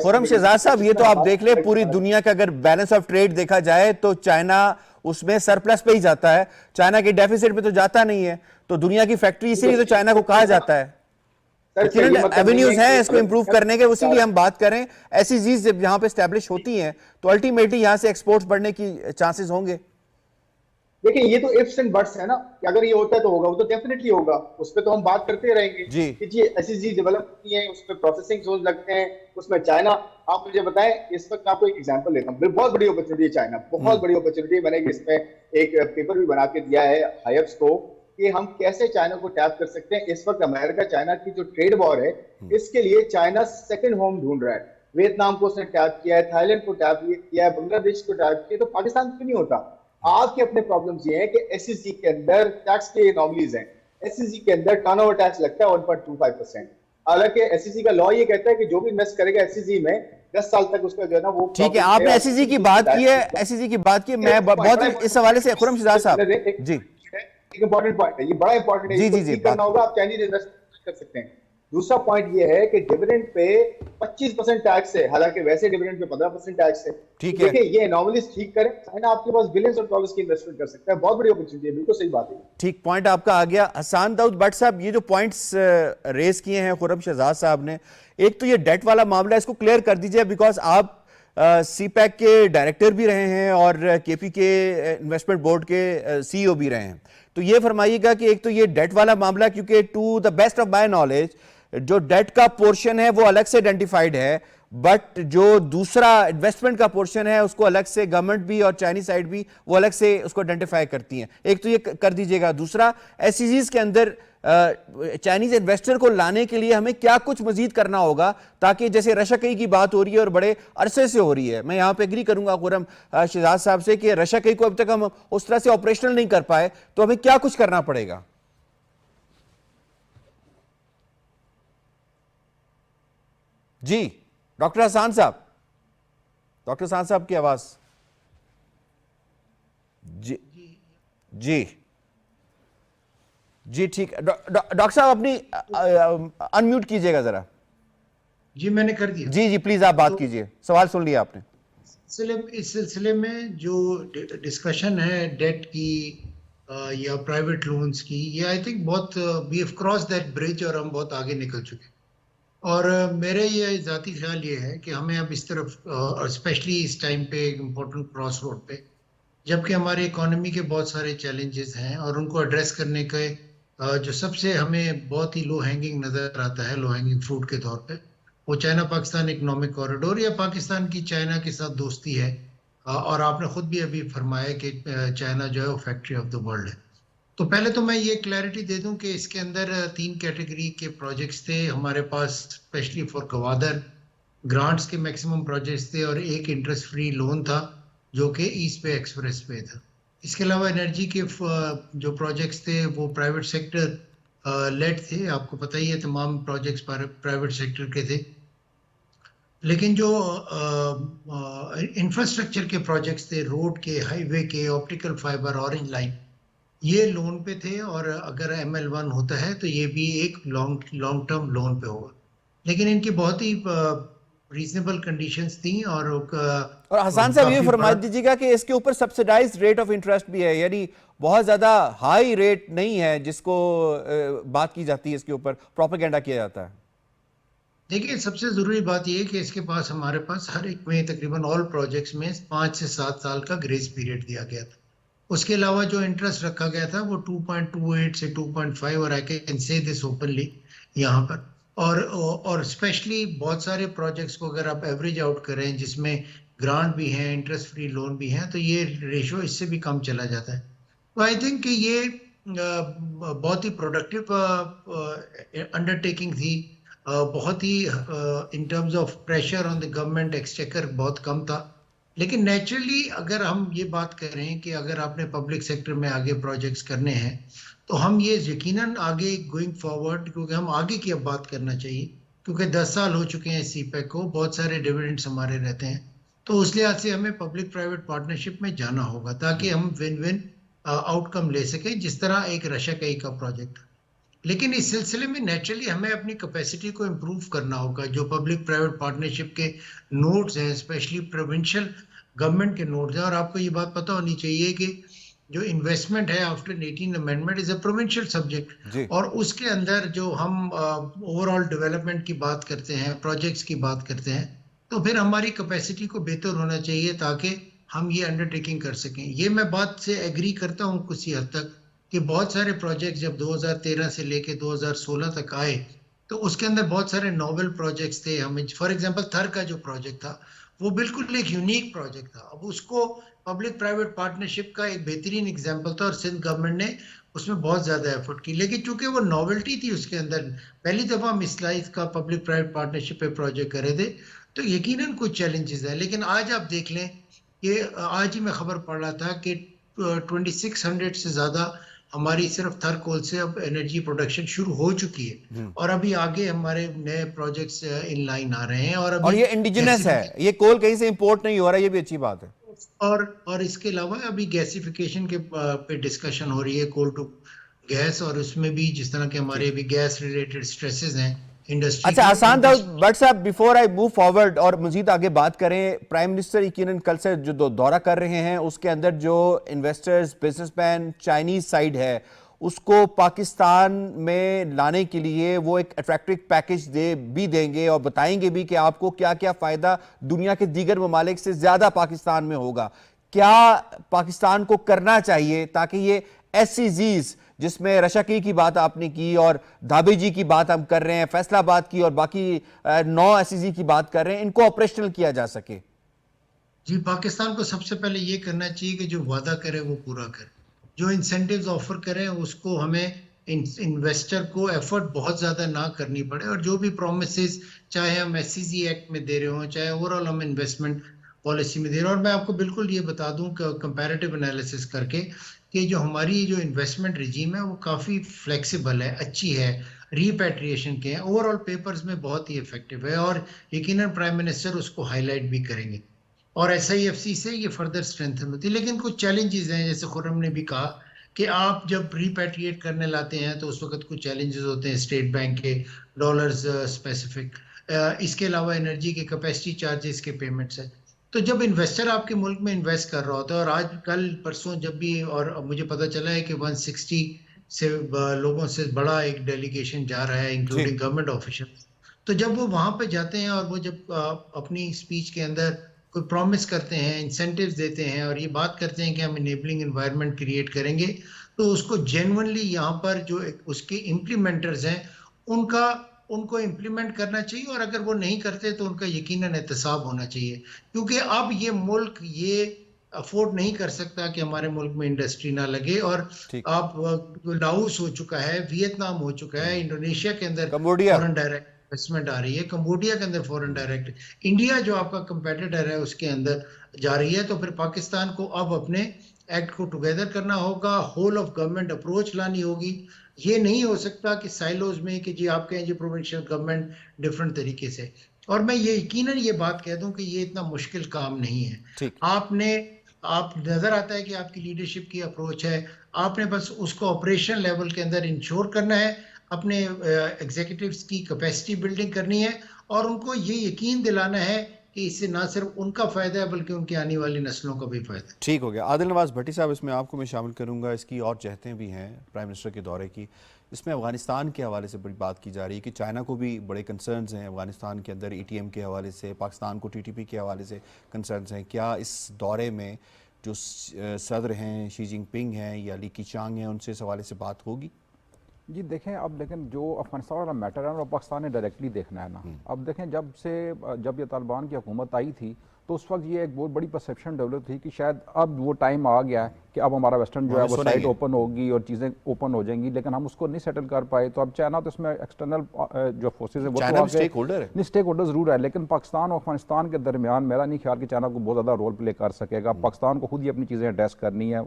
खुर्रम शहजाद साहब, ये तो आप देख ले पूरी दुनिया का अगर बैलेंस ऑफ ट्रेड देखा जाए तो चाइना उसमें सरप्लस पे ही जाता है, चाइना के डेफिसिट पे तो जाता नहीं है। तो दुनिया की फैक्ट्री इसीलिए तो चाइना को कहा जाता है। एवेन्यूज हैं इसको इंप्रूव करने के, उसीलिए हम बात करें। ऐसी चीज जब यहाँ पे स्टैब्लिश होती हैं तो अल्टीमेटली यहाँ से एक्सपोर्ट्स बढ़ने की चांसेस होंगे। देखिए ये तो इफ्स एंड बट्स है ना, कि अगर ये होता है तो होगा, वो तो डेफिनेटली होगा, उस पर तो हम बात करते रहेंगे कि जी ऐसी चीज डेवलप होती है, उस पर प्रोसेसिंग जोन लगते हैं, उसमें चाइना। आप मुझे बताएं, इस वक्त आपको एक एग्जांपल देता हूँ, बहुत बड़ी अपॉर्चुनिटी है चाइना, बहुत बड़ी अपॉर्चुनिटी। मैंने इसमें एक पेपर भी बना के दिया है हाइप्स को कि हम कैसे चाइना को टैप कर सकते हैं। इस वक्त अमेरिका चाइना की जो ट्रेड वॉर है, इसके लिए चाइना सेकेंड होम ढूंढ रहा है। वियतनाम को उसने टैप किया है, थाईलैंड को टैप किया है, बांग्लादेश को टैप किया, तो पाकिस्तान क्यों नहीं होता। आपके अपने प्रॉब्लम्स ये हैं कि एसईसी के अंदर टैक्स के एनोमलीज हैं। एसईसी के अंदर टर्नओवर टैक्स लगता है 1.25%। हालांकि एसईसी का लॉ ये कहता है कि जो भी इन्वेस्ट करेगा एसईसी में 10 साल तक उसका जो है ना वो। ठीक है, आपने एसईसी की बात की है, एसईसी की बात की, मैं बहुत इस हवाले से खुर्रम शहजाद साहब जी एक इंपॉर्टेंट पॉइंट है, ये बड़ा इंपॉर्टेंट है, जी, इसको जी, जी, ठीक करना बात- होगा, आप चाइनीज इन्वेस्टमेंट कर सकते हैं। दूसरा पॉइंट ये है कि डिविडेंड पे 25% टैक्स है, हालांकि वैसे डिविडेंड पे 15% टैक्स है। ठीक तो है। देखिए, ये एनोमलीज ठीक करें, चाइना आपके पास बिलियंस ऑफ डॉलर्स की इन्वेस्टमेंट कर सकता है, बहुत बड़ी अपॉर्चुनिटी है, बिल्कुल सही बात है। ठीक पॉइंट आपका आ गया। हसन दाऊद भट्ट साहब, ये जो पॉइंट्स रेस किए हैं खुर्रम शहजाद साहब ने, एक तो ये डेट वाला मामला है, इसको क्लियर कर दीजिए, बिकॉज आप सीपैक के डायरेक्टर भी रहे हैं और केपी के इन्वेस्टमेंट बोर्ड के सीईओ भी रहे हैं। तो ये फरमाइएगा कि एक तो ये डेट वाला मामला, क्योंकि to the best of my knowledge जो डेट का पोर्शन है वो अलग से आइडेंटिफाइड है, बट जो दूसरा इन्वेस्टमेंट का पोर्शन है उसको अलग से गवर्नमेंट भी और चाइनीज साइड भी वो अलग से उसको आइडेंटिफाई करती हैं। एक तो ये कर दीजिएगा। दूसरा, एसईजीज के अंदर चाइनीज इन्वेस्टर को लाने के लिए हमें क्या कुछ मजीद करना होगा, ताकि जैसे रशाकई की बात हो रही है और बड़े अरसे से हो रही है, मैं यहाँ पे एग्री करूंगा खुर्रम शहजाद साहब से कि रशाकई को अब तक हम उस तरह से ऑपरेशनल नहीं कर पाए, तो हमें क्या कुछ करना पड़ेगा? जी डॉक्टर हसन साहब, डॉक्टर हसन साहब की आवाज। जी जी जी ठीक है। डॉक्टर साहब अपनी अनम्यूट कीजिएगा जरा। जी मैंने कर दिया। जी जी प्लीज आप बात कीजिए, सवाल सुन लिया आपने। इस सिलसिले में जो डिस्कशन है डेट की या प्राइवेट लोन्स की, ये आई थिंक बहुत we have cross that bridge और हम बहुत आगे निकल चुके। और मेरे ये जाती ख्याल ये है कि हमें अब इस तरफ स्पेशली इस टाइम पे एक इम्पोर्टेंट क्रॉस रोड पे, जबकि हमारे इकोनॉमी के बहुत सारे चैलेंजेस हैं और उनको एड्रेस करने के जो सबसे हमें बहुत ही लो हैंगिंग नज़र आता है, लो हैंगिंग फ्रूट के तौर पे, वो चाइना पाकिस्तान इकोनॉमिक कॉरिडोर या पाकिस्तान की चाइना के साथ दोस्ती है। और आपने खुद भी अभी फरमाया कि चाइना जो है वो फैक्ट्री ऑफ द वर्ल्ड है। तो पहले तो मैं ये क्लैरिटी दे दूं कि इसके अंदर 3 कैटेगरी के प्रोजेक्ट्स थे हमारे पास, स्पेशली फॉर गवादर ग्रांट्स के मैक्सिमम प्रोजेक्ट्स थे और एक इंटरेस्ट फ्री लोन था जो कि ईस्ट पे एक्सप्रेस पे था। इसके अलावा एनर्जी के जो प्रोजेक्ट्स थे वो प्राइवेट सेक्टर लेड थे, आपको पता ही है तमाम प्रोजेक्ट्स प्राइवेट सेक्टर के थे। लेकिन जो इंफ्रास्ट्रक्चर के प्रोजेक्ट्स थे, रोड के, हाईवे के, ऑप्टिकल फाइबर, ऑरेंज लाइन, ये लोन पे थे। और अगर ML1 होता है तो ये भी एक लॉन्ग टर्म लोन पे होगा। लेकिन इनकी बहुत ही रीजनेबल कंडीशंस थी। और हसन साहब ये फरमा दीजिएगा कि इसके ऊपर सब्सिडाइज्ड रेट ऑफ इंटरेस्ट भी है, यानी बहुत ज्यादा हाई रेट नहीं है जिसको बात की जाती है, इसके ऊपर प्रोपेगेंडा किया जाता है। देखिए, सबसे जरूरी बात यह है कि इसके पास हमारे पास हर एक में तकरीबन ऑल प्रोजेक्ट्स में 5 से 7 साल का ग्रेस पीरियड दिया गया था। उसके अलावा जो इंटरेस्ट रखा गया था वो 2.28 से 2.5, और I can say this openly यहाँ पर। और स्पेशली बहुत सारे प्रोजेक्ट्स को अगर आप एवरेज आउट करें जिसमें ग्रांट भी हैं, इंटरेस्ट फ्री लोन भी हैं, तो ये रेशो इससे भी कम चला जाता है। तो आई थिंक कि ये बहुत ही प्रोडक्टिव अंडरटेकिंग थी। बहुत ही in terms of pressure on the government exchequer बहुत कम था। लेकिन नेचुरली अगर हम ये बात करें कि अगर आपने पब्लिक सेक्टर में आगे प्रोजेक्ट्स करने हैं तो हम ये यकीनन आगे गोइंग फॉरवर्ड, क्योंकि हम आगे की अब बात करना चाहिए, क्योंकि 10 साल हो चुके हैं सीपैक को, बहुत सारे डिविडेंड्स हमारे रहते हैं। तो उस लिहाज से हमें पब्लिक प्राइवेट पार्टनरशिप में जाना होगा ताकि हम विन विन आउटकम ले सकें, जिस तरह एक रशाकई का प्रोजेक्ट। लेकिन इस सिलसिले में नेचुरली हमें अपनी कैपेसिटी को इम्प्रूव करना होगा। जो पब्लिक प्राइवेट पार्टनरशिप के नोड्स हैं, स्पेशली प्रोविंशियल गवर्नमेंट के नोड्स हैं, और आपको ये बात पता होनी चाहिए कि जो इन्वेस्टमेंट है after 18 amendment is a provincial subject, और उसके अंदर जो हम ओवरऑल डेवलपमेंट की बात करते हैं, प्रोजेक्ट्स की बात करते हैं, तो फिर हमारी कैपेसिटी को बेहतर होना चाहिए ताकि हम ये अंडरटेकिंग कर सकें। ये मैं बात से एग्री करता हूँ कुछ हद तक कि बहुत सारे प्रोजेक्ट्स जब 2013 से लेके 2016 तक आए तो उसके अंदर बहुत सारे नोवेल प्रोजेक्ट्स थे। हमें फॉर एग्जांपल थर का जो प्रोजेक्ट था वो बिल्कुल एक यूनिक प्रोजेक्ट था। अब उसको पब्लिक प्राइवेट पार्टनरशिप का एक बेहतरीन एग्जांपल था और सिंध गवर्नमेंट ने उसमें बहुत ज़्यादा एफर्ट की। लेकिन चूंकि वो नॉवेल्टी थी, उसके अंदर पहली दफ़ा हम इस लाइफ का पब्लिक प्राइवेट पार्टनरशिप पे प्रोजेक्ट करे थे, तो यकीनन कुछ चैलेंजेस है। लेकिन आज आप देख लें कि आज ही मैं खबर पढ़ रहा था कि 2600 से ज़्यादा हमारी सिर्फ थर कोल से अब एनर्जी प्रोडक्शन शुरू हो चुकी है, और अभी आगे हमारे नए प्रोजेक्ट्स इन लाइन आ रहे हैं। और ये इंडिजिनस है, ये कोल कहीं से इंपोर्ट नहीं हो रहा, ये भी अच्छी बात है। और इसके अलावा अभी गैसिफिकेशन के पे डिस्कशन हो रही है, कोल टू गैस, और उसमें भी जिस तरह के हमारे भी गैस रिलेटेड स्ट्रेसेस हैं इंडस्ट्री अच्छा आसान था बट साहब, बिफोर आई मूव फॉरवर्ड और मजीद आगे बात करें, प्राइम मिनिस्टर यकीनन कल से जो दौरा कर रहे हैं उसके अंदर जो इन्वेस्टर्स, बिजनेसमैन, चाइनीज साइड है उसको पाकिस्तान में लाने के लिए वो एक अट्रैक्टिव पैकेज भी देंगे और बताएंगे भी कि आपको क्या क्या फायदा दुनिया के दीगर ममालिक से ज्यादा पाकिस्तान में होगा। क्या पाकिस्तान को करना चाहिए ताकि ये SEZs, जिसमें रशाकी की बात आपने की और धाबी जी की बात हम कर रहे हैं, फैसलाबाद की और बाकी 9 SEZ की बात कर रहे हैं, इनको ऑपरेशनल किया जा सके? जी, पाकिस्तान को सबसे पहले ये करना चाहिए कि जो वादा करे वो पूरा करे, जो इंसेंटिव्स ऑफर करें उसको हमें इन्वेस्टर को एफर्ट बहुत ज्यादा ना करनी पड़े, और जो भी प्रोमिसेस चाहे हम SEZ एक्ट में दे रहे हो, चाहे ओवरऑल हम इन्वेस्टमेंट पॉलिसी में दे रहे हो। और मैं आपको बिल्कुल ये बता दूं कि कंपैरेटिव एनालिसिस करके कि जो हमारी जो इन्वेस्टमेंट रिजीम है वो काफ़ी फ्लेक्सिबल है, अच्छी है, रीपैट्रिएशन के हैं, ओवरऑल पेपर्स में बहुत ही इफेक्टिव है, और यकीनन प्राइम मिनिस्टर उसको हाईलाइट भी करेंगे और SIFC से ये फर्दर स्ट्रेंथन होती है। लेकिन कुछ चैलेंजेस हैं, जैसे खुर्रम ने भी कहा कि आप जब रिपैट्रिएट करने लाते हैं तो उस वक्त कुछ चैलेंजेस होते हैं स्टेट बैंक के, डॉलर्स स्पेसिफिक, इसके अलावा एनर्जी के कैपेसिटी चार्जेस के पेमेंट्स है। तो जब इन्वेस्टर आपके मुल्क में इन्वेस्ट कर रहा होता है, और आज कल परसों जब भी, और मुझे पता चला है कि 160 से लोगों से बड़ा एक डेलीगेशन जा रहा है इंक्लूडिंग गवर्नमेंट ऑफिशियल, तो जब वो वहां पे जाते हैं और वो जब अपनी स्पीच के अंदर कोई प्रॉमिस करते हैं, इंसेंटिव्स देते हैं और ये बात करते हैं कि हम इनेबलिंग एनवायरनमेंट क्रिएट करेंगे, तो उसको जेन्युइनली यहाँ पर जो उसके इम्प्लीमेंटर्स हैं उनको इम्प्लीमेंट करना चाहिए, और अगर वो नहीं करते तो उनका यकीनन एहतसाब होना चाहिए, क्योंकि अब ये मुल्क ये अफोर्ड नहीं कर सकता कि हमारे मुल्क में इंडस्ट्री ना लगे। और आप लाओस हो चुका है, वियतनाम हो चुका है, इंडोनेशिया के अंदर फॉरेन डायरेक्ट इन्वेस्टमेंट आ रही है, कंबोडिया के अंदर फॉरेन डायरेक्ट, इंडिया जो आपका कंपेटिटर है उसके अंदर जा रही है। तो फिर पाकिस्तान को अब अपने एक्ट को टुगेदर करना होगा, होल ऑफ गवर्नमेंट अप्रोच लानी होगी। ये नहीं हो सकता कि साइलोज में कि जी आप कहें जी प्रोविंशियल गवर्नमेंट डिफरेंट तरीके से। और मैं ये यकीनन ये बात कह दूं कि ये इतना मुश्किल काम नहीं है। आप नजर आता है कि आपकी लीडरशिप की अप्रोच है, आपने बस उसको ऑपरेशन लेवल के अंदर इंश्योर करना है, अपने एग्जीक्यूटिव्स की कैपेसिटी बिल्डिंग करनी है, और उनको ये यकीन दिलाना है कि इससे ना सिर्फ उनका फायदा है बल्कि उनकी आने वाली नस्लों का भी फायदा है। ठीक हो गया। आदिल नवाज भट्टी साहब, इसमें आपको मैं शामिल करूंगा, इसकी और जहतें भी हैं प्राइम मिनिस्टर के दौरे की। इसमें अफगानिस्तान के हवाले से बड़ी बात की जा रही है कि चाइना को भी बड़े कंसर्न्स हैं अफगानिस्तान के अंदर, ETM के हवाले से, पाकिस्तान को TTP के हवाले से कंसर्न्स हैं। क्या इस दौरे में जो सदर हैं शी जिनपिंग हैं या ली कीचांग हैं, उनसे इस हवाले से बात होगी? जी देखें, अब लेकिन जो अफगानिस्तान वाला मैटर है वो पाकिस्तान ने डायरेक्टली देखना है ना। अब देखें, जब ये तालिबान की हुकूमत आई थी तो उस वक्त ये एक बहुत बड़ी परसेप्शन डेवलप थी कि शायद अब वो टाइम आ गया है कि अब हमारा वेस्टर्न जो है वो साइड ओपन होगी और चीज़ें ओपन हो जाएंगी, लेकिन हम उसको नहीं सेटल कर पाए। तो अब चाइना तो इसमें एक्सटर्नल जो फोर्सेज है वो तो स्टेक होल्डर है, नहीं स्टेक होल्डर जरूर है, लेकिन पाकिस्तान और अफगानिस्तान के दरमियान मेरा नहीं ख्याल कि चाइना को बहुत ज़्यादा रोल प्ले कर सकेगा। पाकिस्तान को खुद ही अपनी चीज़ें एड्रेस करनी है,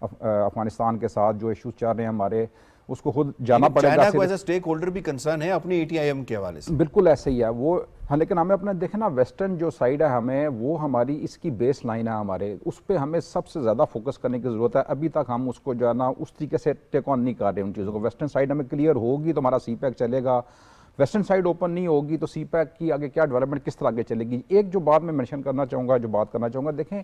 अफगानिस्तान के साथ जो इशूज चल रहे हैं हमारे, उसको खुद जाना पड़ेगा। चाइना को एज अ स्टेक होल्डर भी कंसर्न है अपनी ETIM के हवाले से। बिल्कुल ऐसे ही है वो। हाँ, लेकिन हमें अपना देखें ना, वेस्टर्न जो साइड है हमें वो हमारी इसकी बेस लाइन है हमारे, उस पर हमें सबसे ज़्यादा फोकस करने की ज़रूरत है। अभी तक हम उसको जो है ना उस तरीके से टेक ऑन नहीं कर रहे उन चीज़ों को। वेस्टर्न साइड हमें क्लियर होगी तो हमारा CPEC चलेगा, वेस्टर्न साइड ओपन नहीं होगी तो CPEC की आगे क्या डेवलपमेंट किस तरह आगे चलेगी। एक जो बात मैं मेंशन करना चाहूँगा, जो बात करना चाहूँगा, देखें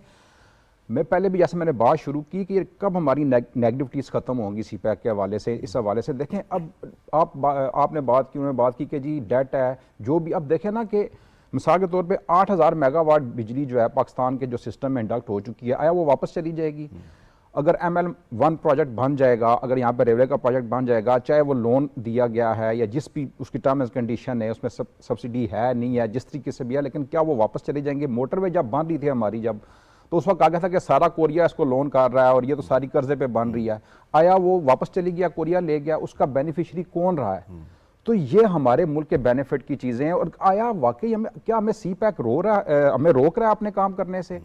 मैं पहले भी जैसे मैंने बात शुरू की कि कब हमारी नेगेटिविटीज़ ख़त्म होंगी CPEC के हवाले से, इस हवाले से देखें। अब आपने बात की, उन्होंने बात की कि जी डेट है जो भी। अब देखें ना कि मिसाल के तौर पे 8000 मेगावाट बिजली जो है पाकिस्तान के जो सिस्टम में इंडक्ट हो चुकी है, आया वो वापस चली जाएगी? अगर ML1 प्रोजेक्ट बन जाएगा, अगर यहाँ पर रेलवे का प्रोजेक्ट बन जाएगा, चाहे वो लोन दिया गया है या जिस भी उसकी टर्म एंड कंडीशन है उसमें सब्सिडी है नहीं है, जिस तरीके से भी है, लेकिन क्या वो वापस चले जाएंगे? मोटरवे जब बन रही थी हमारी, जब तो उस वक्त कहा गया था कि सारा कोरिया इसको लोन कर रहा है और ये तो सारी कर्जे पे बन रही है, आया वो वापस चली गया, कोरिया ले गया, उसका बेनिफिशियरी कौन रहा है? तो ये हमारे मुल्क के बेनिफिट की चीज़ें हैं। और आया वाकई हमें CPEC हमें रोक रहा है अपने काम करने से?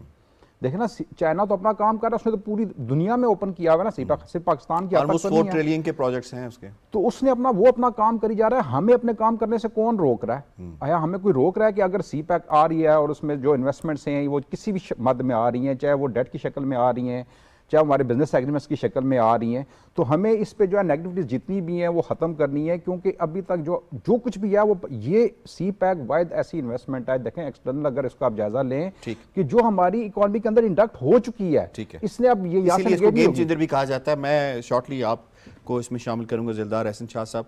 देखे ना, चाइना तो अपना काम कर रहा है, उसने तो पूरी दुनिया में ओपन किया हुआ है ना, सिर्फ पाकिस्तान की ऑलमोस्ट 4 ट्रिलियन के प्रोजेक्ट्स हैं उसके। तो उसने अपना काम करी जा रहा है, हमें अपने काम करने से कौन रोक रहा है? आया हमें कोई रोक रहा है कि अगर सी पैक आ रही है और उसमें जो इन्वेस्टमेंट्स हैं वो किसी भी मद में आ रही हैं, चाहे वो डेट की शक्ल में आ रही हैं, चाहे हमारे बिजनेस एग्रीमेंट्स की शक्ल में आ रही हैं, तो हमें इस पे जो है नेगेटिविटीज जितनी भी हैं वो ख़त्म करनी है, क्योंकि अभी तक जो कुछ भी है वो ये सी पैक वायद ऐसी इन्वेस्टमेंट है, देखें एक्सटर्नल अगर इसका आप जायजा लें कि जो हमारी इकोनॉमी के अंदर इंडक्ट हो चुकी है, इसने अब ये इसको गेम चेंजर भी कहा जाता है। मैं शॉर्टली आपको इसमें शामिल करूंगा। ज़िलदार एहसन शाह साहब,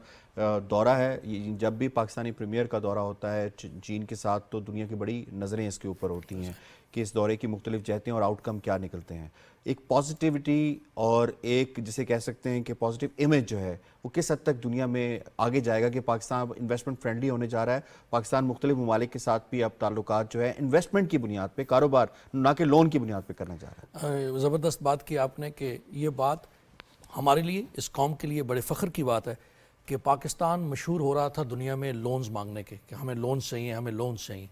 दौरा है, जब भी पाकिस्तानी प्रीमियर का दौरा होता है चीन के साथ, तो दुनिया की बड़ी नज़रें इसके ऊपर होती हैं कि इस दौरे की मुख्तलिफ जहतें और आउटकम क्या निकलते हैं। एक पॉजिटिविटी और एक जिसे कह सकते हैं कि पॉजिटिव इमेज जो है वो किस हद तक दुनिया में आगे जाएगा कि पाकिस्तान इन्वेस्टमेंट फ्रेंडली होने जा रहा है। पाकिस्तान मुख्तलिफ ममालिक के साथ भी अब ताल्लुकात जो है इन्वेस्टमेंट की बुनियाद पे, कारोबार ना कि लोन की बुनियाद पे करना जा रहा है। ज़बरदस्त बात की आपने कि ये बात हमारे लिए, इस कौम के लिए बड़े फ़ख्र की बात है कि पाकिस्तान मशहूर हो रहा था दुनिया में लोन्स मांगने के, कि हमें लोन्स चाहिए, हमें लोन्स चाहिए।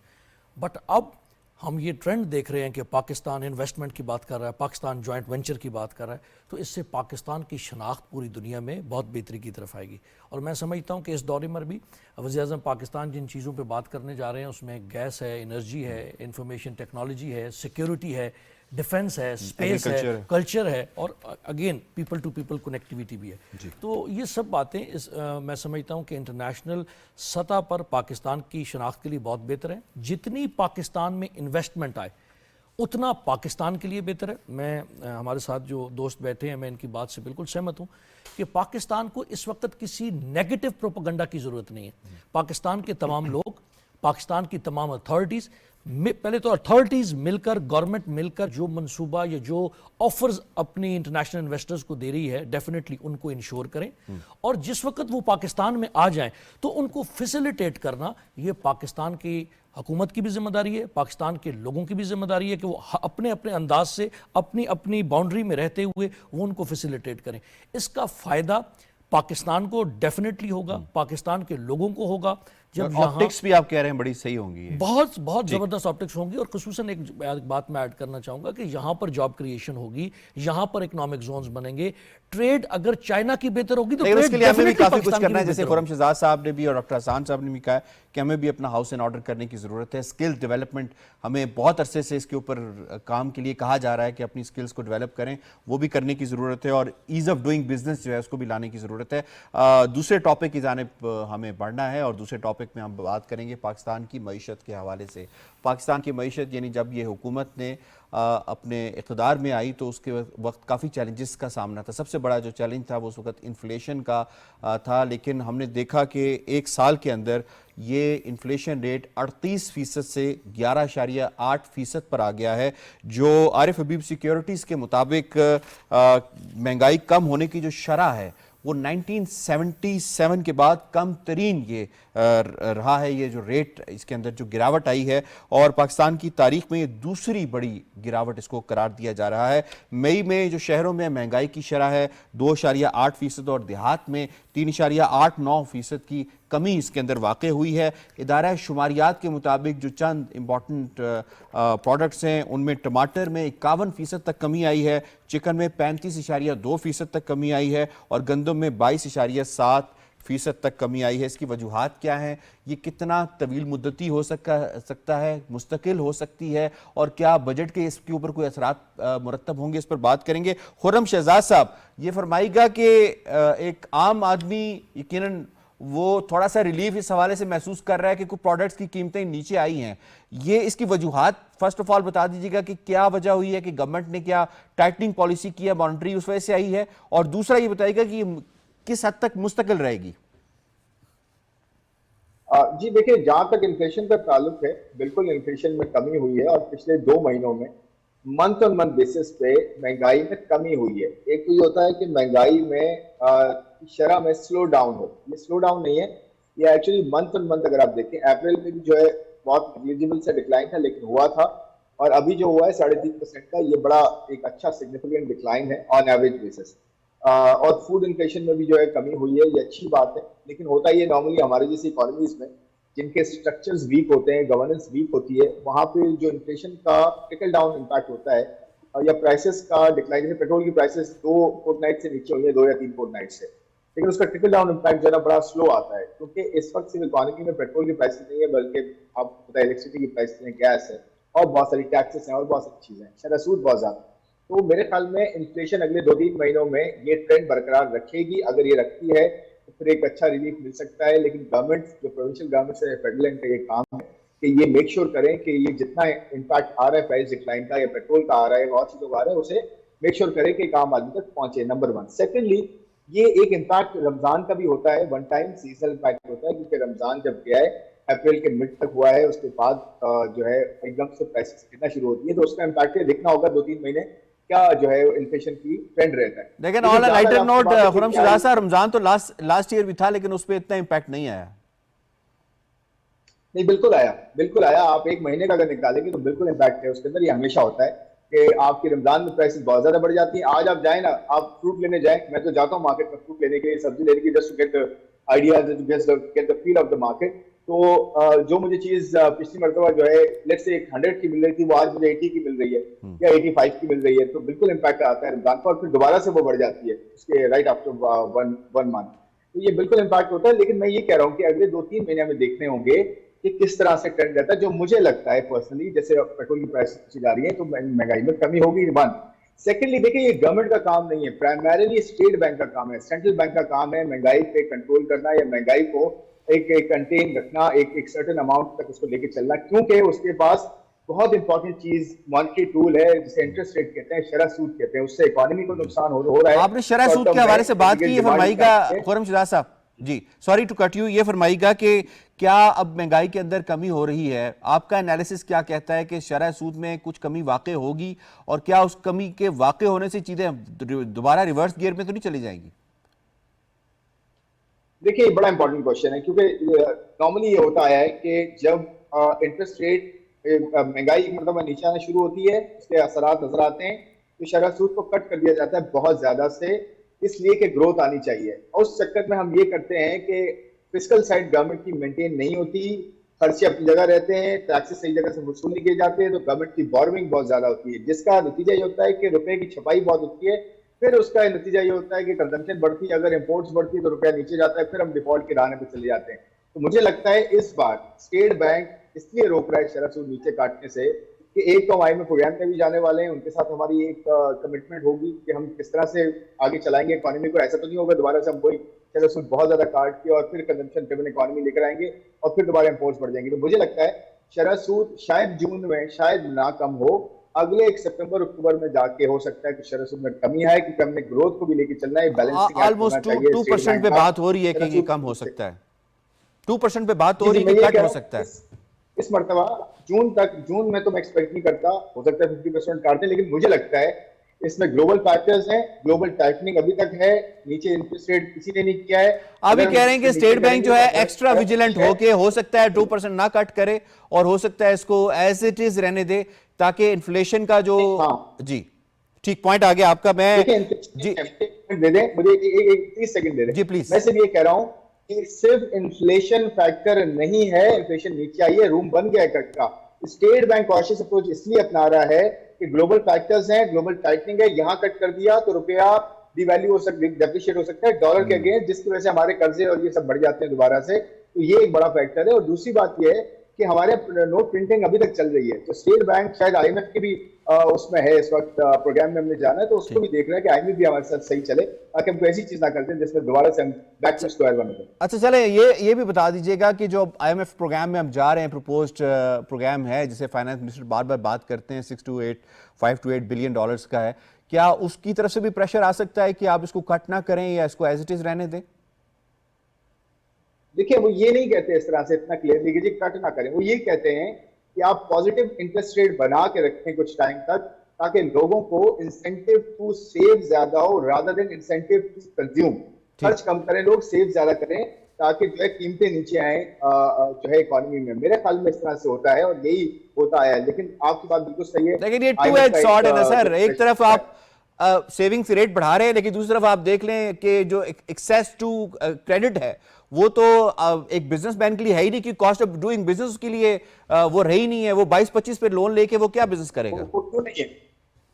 बट अब हम ये ट्रेंड देख रहे हैं कि पाकिस्तान इन्वेस्टमेंट की बात कर रहा है, पाकिस्तान जॉइंट वेंचर की बात कर रहा है, तो इससे पाकिस्तान की शनाख्त पूरी दुनिया में बहुत बेहतरी की तरफ आएगी। और मैं समझता हूँ कि इस दौरे में भी वज़ीर-ए-आज़म पाकिस्तान जिन चीज़ों पे बात करने जा रहे हैं उसमें गैस है, एनर्जी है, इंफॉर्मेशन टेक्नोलॉजी है, सिक्योरिटी है, डिफेंस है, स्पेस है, कल्चर है, और again people to people connectivity भी है। तो ये सब बातें मैं समझता हूँ कि इंटरनेशनल सतह पर पाकिस्तान की शनाख्त के लिए बहुत बेहतर है। जितनी पाकिस्तान में इन्वेस्टमेंट आए उतना पाकिस्तान के लिए बेहतर है। मैं हमारे साथ जो दोस्त बैठे हैं, मैं इनकी बात से बिल्कुल सहमत हूँ कि पाकिस्तान को इस वक्त किसी नेगेटिव प्रोपेगेंडा की ज़रूरत नहीं है। पाकिस्तान के तमाम लोग, पाकिस्तान की तमाम अथॉरिटीज़, पहले तो अथॉरिटीज़ मिलकर, गवर्नमेंट मिलकर जो मंसूबा या जो ऑफर्स अपनी इंटरनेशनल इन्वेस्टर्स को दे रही है, डेफिनेटली उनको इंश्योर करें, और जिस वक्त वो पाकिस्तान में आ जाएं तो उनको फैसिलिटेट करना ये पाकिस्तान की हुकूमत की भी जिम्मेदारी है, पाकिस्तान के लोगों की भी जिम्मेदारी है कि वो अपने अपने अंदाज से अपनी अपनी बाउंड्री में रहते हुए वो उनको फैसिलिटेट करें। इसका फ़ायदा पाकिस्तान को डेफिनेटली होगा, पाकिस्तान के लोगों को होगा। जब ऑप्टिक्स भी आप कह रहे हैं बड़ी सही होंगी, बहुत बहुत ज़बरदस्त ऑप्टिक्स होंगी। और खुसूसन एक बात मैं ऐड करना चाहूँगा कि यहाँ पर जॉब क्रिएशन होगी, यहाँ पर इकोनॉमिक जोन्स बनेंगे। ट्रेड अगर चाइना की बेहतर होगी तो उसके लिए हमें भी काफी कुछ करना है। जैसे खुर्रम शहजाद साहब ने भी और डॉक्टर हसन साहब ने भी कहा कि हमें भी अपना हाउस एंड ऑर्डर करने की ज़रूरत है। स्किल डेवलपमेंट, हमें बहुत अरसे से इसके ऊपर काम के लिए कहा जा रहा है कि अपनी स्किल्स को डेवलप करें, वो भी करने की ज़रूरत है, और ईज़ ऑफ डूइंग बिजनेस जो है उसको भी लाने की ज़रूरत है। दूसरे टॉपिक की जानिब हमें बढ़ना है, और दूसरे टॉपिक में हम बात करेंगे पाकिस्तान की मईशत के हवाले से। पाकिस्तान की मईशत, यानी जब ये हुकूमत ने अपने इक़्तिदार में आई तो उसके वक्त काफ़ी चैलेंजेस का सामना था। सबसे बड़ा जो चैलेंज था वो उस वक्त इन्फ्लेशन का था, लेकिन हमने देखा कि एक साल के अंदर ये इन्फ्लेशन रेट 38% से 11.8% पर आ गया है, जो आरिफ हबीब सिक्योरिटीज़ के मुताबिक महंगाई कम होने की जो शरह है वो 1977 के बाद कम तरीन ये रहा है। ये जो रेट, इसके अंदर जो गिरावट आई है, और पाकिस्तान की तारीख में ये दूसरी बड़ी गिरावट इसको करार दिया जा रहा है। मई में जो शहरों में महंगाई की शरह है 2.8% और देहात में 3.89% की कमी इसके अंदर वाक़ हुई है। इदारा शुमारियात के मुताबिक जो चंद इम्पॉर्टेंट प्रोडक्ट्स हैं उनमें टमाटर में 51% तक कमी आई है, चिकन में 35.2% तक कमी आई है, और गंदम में 22.7% तक कमी आई है। इसकी वजूहात क्या हैं, ये कितना तवील मुद्दती हो सकता है, मुस्तकिल हो सकती है, और क्या बजट के इसके ऊपर कोई असरात मुरतब होंगे, इस पर बात करेंगे। खुर्रम शहजाद साहब, ये फरमाइएगा कि एक आम आदमी यकीनन वो थोड़ा सा रिलीफ इस हवाले से महसूस कर रहा है कि कुछ प्रोडक्ट्स की कीमतें नीचे आई हैं, ये इसकी वजूहात फर्स्ट ऑफ ऑल बता दीजिएगा कि क्या वजह हुई है, कि गवर्नमेंट ने क्या टाइटनिंग पॉलिसी की है, मॉनिटरी उस वजह से आई है, और दूसरा ये बताइएगा कि किस हद तक मुस्तकिल रहेगी। जी देखिए, जहां तक इन्फ्लेशन का ताल्लुक है, बिल्कुल इन्फ्लेशन में कमी हुई है, और पिछले 2 महीनों में मंथ ऑन मंथ बेसिस पे महंगाई में कमी हुई है। एक तो ये होता है कि महंगाई में शरह में स्लो डाउन हो, ये स्लो डाउन नहीं है, ये एक्चुअली मंथ ऑन मंथ अगर आप देखें, अप्रैल में भी जो है बहुत नेग्लिजिबल सा डिक्लाइन था, लेकिन हुआ था, और अभी जो हुआ है 3.5% का, ये बड़ा एक अच्छा सिग्निफिकेंट डिक्लाइन है ऑन एवरेज बेसिस। और फूड इन्फ्लेशन में भी जो है कमी हुई है, ये अच्छी बात है। लेकिन होता ये नॉर्मली हमारे जैसी इकोनॉमीज में जिनके स्ट्रक्चर्स वीक होते हैं, गवर्नेंस वीक होती है, वहां पे जो इन्फ्लेशन का ट्रिकल डाउन इम्पैक्ट होता है या प्राइसेस का डिक्लाइन, जैसे पेट्रोल की प्राइसेस 2 फोर्टनाइट से नीचे हुई है, 2 या 3 फोर्टनाइट से, लेकिन उसका ट्रिकल डाउन इम्पैक्ट जो है ना बड़ा स्लो आता है, क्योंकि इस वक्त सिर्फ इकोनॉमी में पेट्रोल की प्राइसेस नहीं है, बल्कि आपको पता है इलेक्ट्रिसिटी की प्राइसेस है, गैस है, और बहुत सारी टैक्सेस हैं और बहुत सारी चीजें हैं, शरह सूद बहुत ज्यादा। तो मेरे ख्याल में इन्फ्लेशन अगले 2-3 महीनों में ये ट्रेंड बरकरार रखेगी। अगर ये रखती है तो फिर एक अच्छा रिलीफ मिल सकता है, लेकिन गवर्नमेंट, जो प्रोविंशियल गवर्नमेंट है, फेडरल का ये काम है कि ये मेक श्योर करें कि ये जितना इम्पैक्ट आ रहा है प्राइस डिक्लाइन का या पेट्रोल का आ रहा है और चीजों का आ रहा है, उसे मेक श्योर करें कि आम आदमी तक पहुंचे, नंबर 1। सेकेंडली, ये एक इम्पैक्ट रमजान का भी होता है, वन टाइम सीजनल इम्पैक्ट होता है, क्योंकि रमजान जब गया है अप्रैल के मिड तक हुआ है, उसके बाद जो है एकदम से प्राइसेस गिरना शुरू होती है, तो उसका इम्पैक्ट देखना होगा 2-3 महीने क्या जो है इन्फ्लेशन की ट्रेंड रहता है। लेकिन on lighter note Khurram Shahzad साहब, रमजान तो लास्ट ईयर भी था, लेकिन उस पर इतना इम्पैक्ट नहीं आया। नहीं, बिल्कुल आया, बिल्कुल आया। आप एक महीने का अगर निकालेंगे तो बिल्कुल इम्पैक्ट है उसके अंदर। ये हमेशा होता है कि आपकी रमजान में प्राइसेस बहुत ज्यादा बढ़ जाती हैं। आज आप जाए ना, आप फ्रूट लेने जाए, मैं तो जाता हूँ मार्केट में फ्रूट लेने के लिए, सब्जी लेने के लिए, just to get the idea, get the feel of the market. तो जो मुझे चीज पिछली मरतबा जो है लेट्स से 100 की मिल रही थी, वो आज मुझे 80 की मिल रही है या 85 की मिल रही है, तो बिल्कुल इम्पैक्ट आता है रमजान पर, फिर दोबारा से वो बढ़ जाती है उसके राइट आफ्टर वन मंथ। तो ये बिल्कुल इम्पैक्ट होता है। लेकिन मैं ये कह रहा हूँ कि अगले 2-3 महीने में देखने होंगे कि किस तरह से ट्रेंड रहता है। जो मुझे लगता है पर्सनली, जैसे पेट्रोल की प्राइस नीचे जा रही है तो महंगाई में कमी होगी, 1। सेकेंडली, देखिए ये गवर्नमेंट का काम नहीं है, प्राइमरीली स्टेट बैंक का काम है, सेंट्रल बैंक का काम है महंगाई पे कंट्रोल करना या महंगाई को एक कंटेन रखना, एक सर्टेन अमाउंट तक उसको लेके चलना, क्योंकि उसके पास बहुत इंपॉर्टेंट चीज मॉनेटरी टूल है जिसे इंटरेस्ट रेट कहते हैं, शरह सूद कहते हैं, उससे इकोनॉमी को नुकसान हो रहा है। आपने शरह सूद के हवाले से बात की, ये फरमाइएगा खुर्रम शहजाद साहब जी, सॉरी टू कट यू, ये फरमाइएगा कि क्या अब महंगाई के अंदर कमी हो रही है? आपका एनालिसिस क्या कहता है कि शरह सूद में कुछ कमी वाकई होगी, और क्या उस कमी के वाकई होने से चीजें दोबारा रिवर्स गियर में तो नहीं चली जाएंगी? देखिए, बड़ा इंपॉर्टेंट क्वेश्चन है, क्योंकि नॉर्मली ये होता है कि जब इंटरेस्ट रेट महंगाई एक मतलब नीचे आना शुरू होती है, उसके असरात नजर आते हैं, तो शरह सूद को कट कर दिया जाता है बहुत ज्यादा से, इसलिए कि ग्रोथ आनी चाहिए। और उस चक्कर में हम ये करते हैं कि फिस्कल साइड गवर्नमेंट की मेंटेन नहीं होती, खर्चे अपनी जगह रहते हैं, टैक्सेस सही जगह से वसूल नहीं किए जाते, तो गवर्नमेंट की बोरोइंग बहुत ज्यादा होती है, जिसका नतीजा ये होता है कि रुपए की छपाई बहुत होती है, फिर उसका नतीजा ये होता है कि कंजम्पशन बढ़ती है, अगर इंपोर्ट्स बढ़ती है तो रुपया नीचे जाता है, फिर हम डिफॉल्ट के राहने पे चले जाते हैं। तो मुझे लगता है इस बार स्टेट बैंक इसलिए रोक रहा है शरह सूद नीचे काटने से कि एक तो हम IMF प्रोग्राम में भी जाने वाले हैं, उनके साथ हमारी एक कमिटमेंट होगी कि हम किस तरह से आगे चलाएंगे इकोनॉमी को। ऐसा तो नहीं होगा दोबारा से हम वही शरह सूद बहुत ज्यादा काट के और फिर कंजम्पशन ड्रिवन इकोनॉमी लेकर आएंगे और फिर दोबारा इंपोर्ट्स बढ़ जाएंगे। तो मुझे लगता है शरह सूद शायद जून में शायद ना कम हो, अगले 1 सितंबर अक्टूबर में जाके हो सकता है कि शरह सूद में कमी है, क्योंकि हमने ग्रोथ को भी लेके चलना है, बैलेंसिंग ऑलमोस्ट 2% पे बात हो रही है कि ये कम हो सकता है, 2% पे बात हो रही है कि कट हो सकता है इस मरतबा जून में तो मैं एक्सपेक्ट नहीं करता, हो सकता है 50% काटते, लेकिन मुझे लगता है इसमें ग्लोबल फैक्टर्स हैं, ग्लोबल टाइटनिंग अभी तक है, नीचे इंटरेस्ट रेट किसी ने नहीं किया है। अभी कह रहे हैं कि स्टेट बैंक जो है एक्स्ट्रा विजिलेंट होके हो सकता है 2% ना कट करे और हो सकता है इसको एज इट इज रहने दे, ताकि इन्फ्लेशन का जो जी ठीक पॉइंट आ गया आपका। मैं जी दे दें मुझे, एक 30 सेकंड दे दें जी प्लीज। मैं सिर्फ ये कह रहा हूं कि सिर्फ इन्फ्लेशन फैक्टर नहीं है, इन्फ्लेशन नीचे आई है, रूम बन गया है कट का। स्टेट बैंक कॉशियस अप्रोच इसलिए अपना रहा है कि ग्लोबल फैक्टर्स हैं, ग्लोबल टाइटनिंग है, यहां कट कर दिया तो रुपया डिवैल्यू हो सकता है, डेप्रिशिएट हो सकता है डॉलर के अगेंस्ट, जिसकी वजह से हमारे कर्जे और ये सब बढ़ जाते हैं दोबारा से। तो ये एक बड़ा फैक्टर है। और दूसरी बात ये है कि हमारे नोट प्रिंटिंग अभी तक चल रही है, तो स्टेट बैंक शायद IMF की भी उसमें है इस वक्त प्रोग्राम में हमने जाना है, तो उसको भी देख रहा है कि IMF भी हमारे साथ सही चले, ताकि हम कोई ऐसी चीज ना करते हैं जिसमें दोबारा से हम बैक टू स्क्वायर वन हो जाए। अच्छा चले, ये भी बता दीजिएगा कि जो IMF प्रोग्राम में हम जा रहे हैं, प्रपोज्ड प्रोग्राम है जिसे फाइनेंस मिनिस्टर बार बार बात करते हैं, 5 to 8 बिलियन डॉलर्स का है, क्या उसकी तरफ से भी प्रेशर आ सकता है कि आप इसको कट ना करें या इसको एज इट इज रहने दें? देखिए, वो ये नहीं कहते इस तरह से इतना क्लियरली कि जी कट ना करें, वो ये कहते हैं कि आप पॉजिटिव इंटरेस्ट रेट बना के रखें कुछ टाइम तक, ताकि लोगों को इंसेंटिव टू सेव ज्यादा हो rather than incentive to consume. खर्च कम करें लोग, सेव ज्यादा करें, ताकि जो है कीमतें नीचे आए जो है इकोनॉमी में। मेरे ख्याल में इस तरह से होता है और यही होता है। लेकिन आपकी बात बिल्कुल सही है, लेकिन ये टू एज सॉर्ड है ना सर। एक तरफ आप सेविंग्स रेट बढ़ा रहे हैं, लेकिन दूसरी तरफ आप देख लें कि जो एक्सेस टू क्रेडिट है वो तो एक बिजनेसमैन के लिए है ही नहीं, कि कॉस्ट ऑफ डूइंग बिजनेस के लिए वो रही नहीं है। वो 22-25 पे लोन लेके वो क्या बिजनेस करेगा? वो क्यों नहीं है?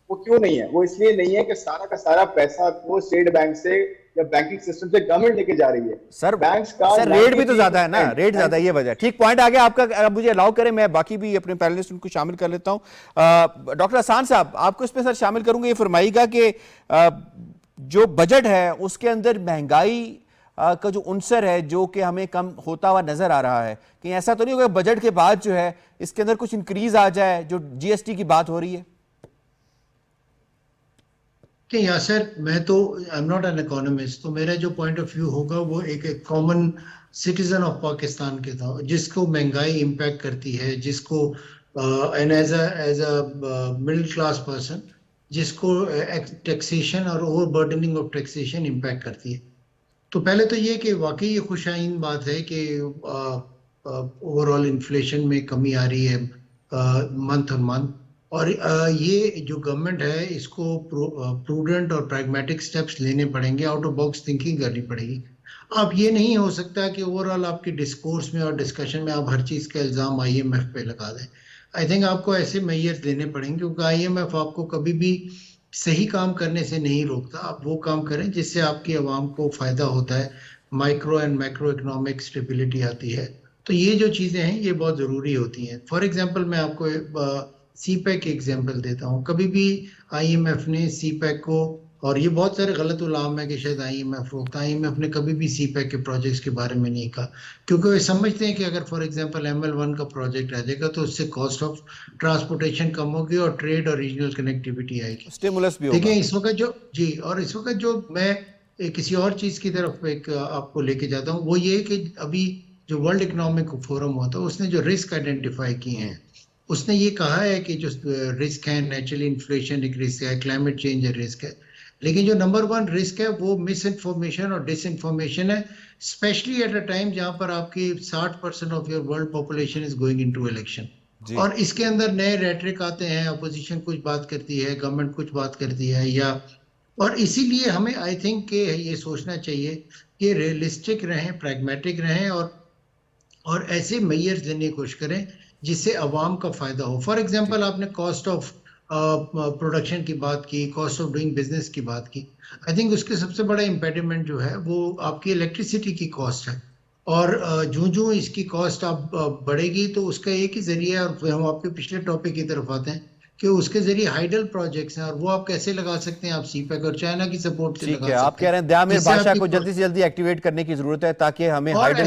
वो क्यों नहीं है? वो इसलिए नहीं है कि सारा का सारा पैसा वो स्टेट बैंक से या बैंकिंग सिस्टम से गवर्नमेंट लेके जा रही है। सर बैंक्स का सर रेट भी तो ज्यादा है ना, 93% रेट ज्यादा है, ये वजह। ठीक, पॉइंट आ गया आपका। अब मुझे अलाउ करें, मैं बाकी भी अपने पैनलिस्ट उनको शामिल कर लेता हूं। डॉक्टर हसन साहब, आपको इसमें सर शामिल करूंगा। ये फरमाइएगा कि जो बजट है उसके अंदर महंगाई का जो उनसर है जो कि हमें कम होता हुआ नजर आ रहा है, कहीं ऐसा तो नहीं होगा बजट के बाद जो है इसके अंदर कुछ इंक्रीज आ जाए, जो जीएसटी की बात हो रही है? कि यासर, मैं तो I am not an economist, तो मेरा जो पॉइंट ऑफ व्यू होगा वो एक कॉमन सिटीजन ऑफ पाकिस्तान के था, जिसको महंगाई इम्पैक्ट करती है, जिसको and as a middle class person, जिसको टैक्सेशन और over burdening of taxation impact करती है। तो पहले तो ये कि वाकई ये खुशाइन बात है कि ओवरऑल इन्फ्लेशन में कमी आ रही है मंथ ऑन मंथ, और ये जो गवर्नमेंट है इसको प्रूडेंट और प्रैग्मेटिक स्टेप्स लेने पड़ेंगे, आउट ऑफ बॉक्स थिंकिंग करनी पड़ेगी। अब ये नहीं हो सकता कि ओवरऑल आपके डिस्कोर्स में और डिस्कशन में आप हर चीज़ का इल्ज़ाम आईएमएफ पे लगा दें। आई थिंक आपको ऐसे मेजर्स लेने पड़ेंगे, क्योंकि आईएमएफ आपको कभी भी सही काम करने से नहीं रोकता। आप वो काम करें जिससे आपकी आवाम को फ़ायदा होता है, micro and macro economic stability आती है। तो ये जो चीज़ें हैं ये बहुत ज़रूरी होती हैं। फॉर एग्जांपल मैं आपको सीपैक की एग्जांपल देता हूँ। कभी भी आईएमएफ ने सीपैक को, और ये बहुत सारे गलत उलाम है कि शायद आईएमएफ रोकता, आईएमएफ ने कभी भी सीपैक के प्रोजेक्ट्स के बारे में नहीं कहा, क्योंकि वे समझते हैं कि अगर फॉर एग्जांपल ML1 का प्रोजेक्ट आ जाएगा तो उससे कॉस्ट ऑफ ट्रांसपोर्टेशन कम होगी और ट्रेड और रीजनल कनेक्टिविटी आएगी, स्टिमुलस भी होगा। देखिए इस वक्त जो जी, और इस वक्त जो मैं किसी और चीज की तरफ एक आपको लेके जाता हूँ, वो ये कि अभी जो वर्ल्ड इकोनॉमिक फोरम होता है उसने जो रिस्क आइडेंटिफाई किए हैं, उसने ये कहा है कि जो रिस्क है, नेचुरली इन्फ्लेशन एक रिस्क है, क्लाइमेट चेंज एक रिस्क है, लेकिन जो नंबर 1 रिस्क है वो मिस इन्फॉर्मेशन और डिस इन्फॉर्मेशन है, स्पेशली एट अ टाइम जहां पर आपकी 60% of your world population is going into election, और इसके अंदर नए रेटरिक आते हैं, अपोजिशन कुछ बात करती है, गवर्नमेंट कुछ बात करती है, या और इसीलिए हमें आई थिंक कि ये सोचना चाहिए कि रियलिस्टिक रहें, प्रैग्मेटिक रहें, और ऐसे मेजर्स लेने की कोशिश करें जिससे अवाम का फायदा हो। फॉर एग्जांपल आपने कॉस्ट ऑफ प्रोडक्शन की बात की, कॉस्ट ऑफ डूइंग बिजनेस की बात की। आई थिंक उसके सबसे बड़ा इम्पेडिमेंट जो है वो आपकी इलेक्ट्रिसिटी की कॉस्ट है, और जो इसकी कॉस्ट आप बढ़ेगी तो उसका एक ही जरिया है, और हम आपके पिछले टॉपिक की तरफ आते हैं कि उसके जरिए हाइडल प्रोजेक्ट्स हैं, और वो आप कैसे लगा सकते हैं? आप सीपैक और चाइना की सपोर्ट से लगा सकते हैं। आप कह रहे हैं दयामिर बादशाह को जल्दी से जल्दी एक्टिवेट करने की जरूरत है ताकि हमें हाइडल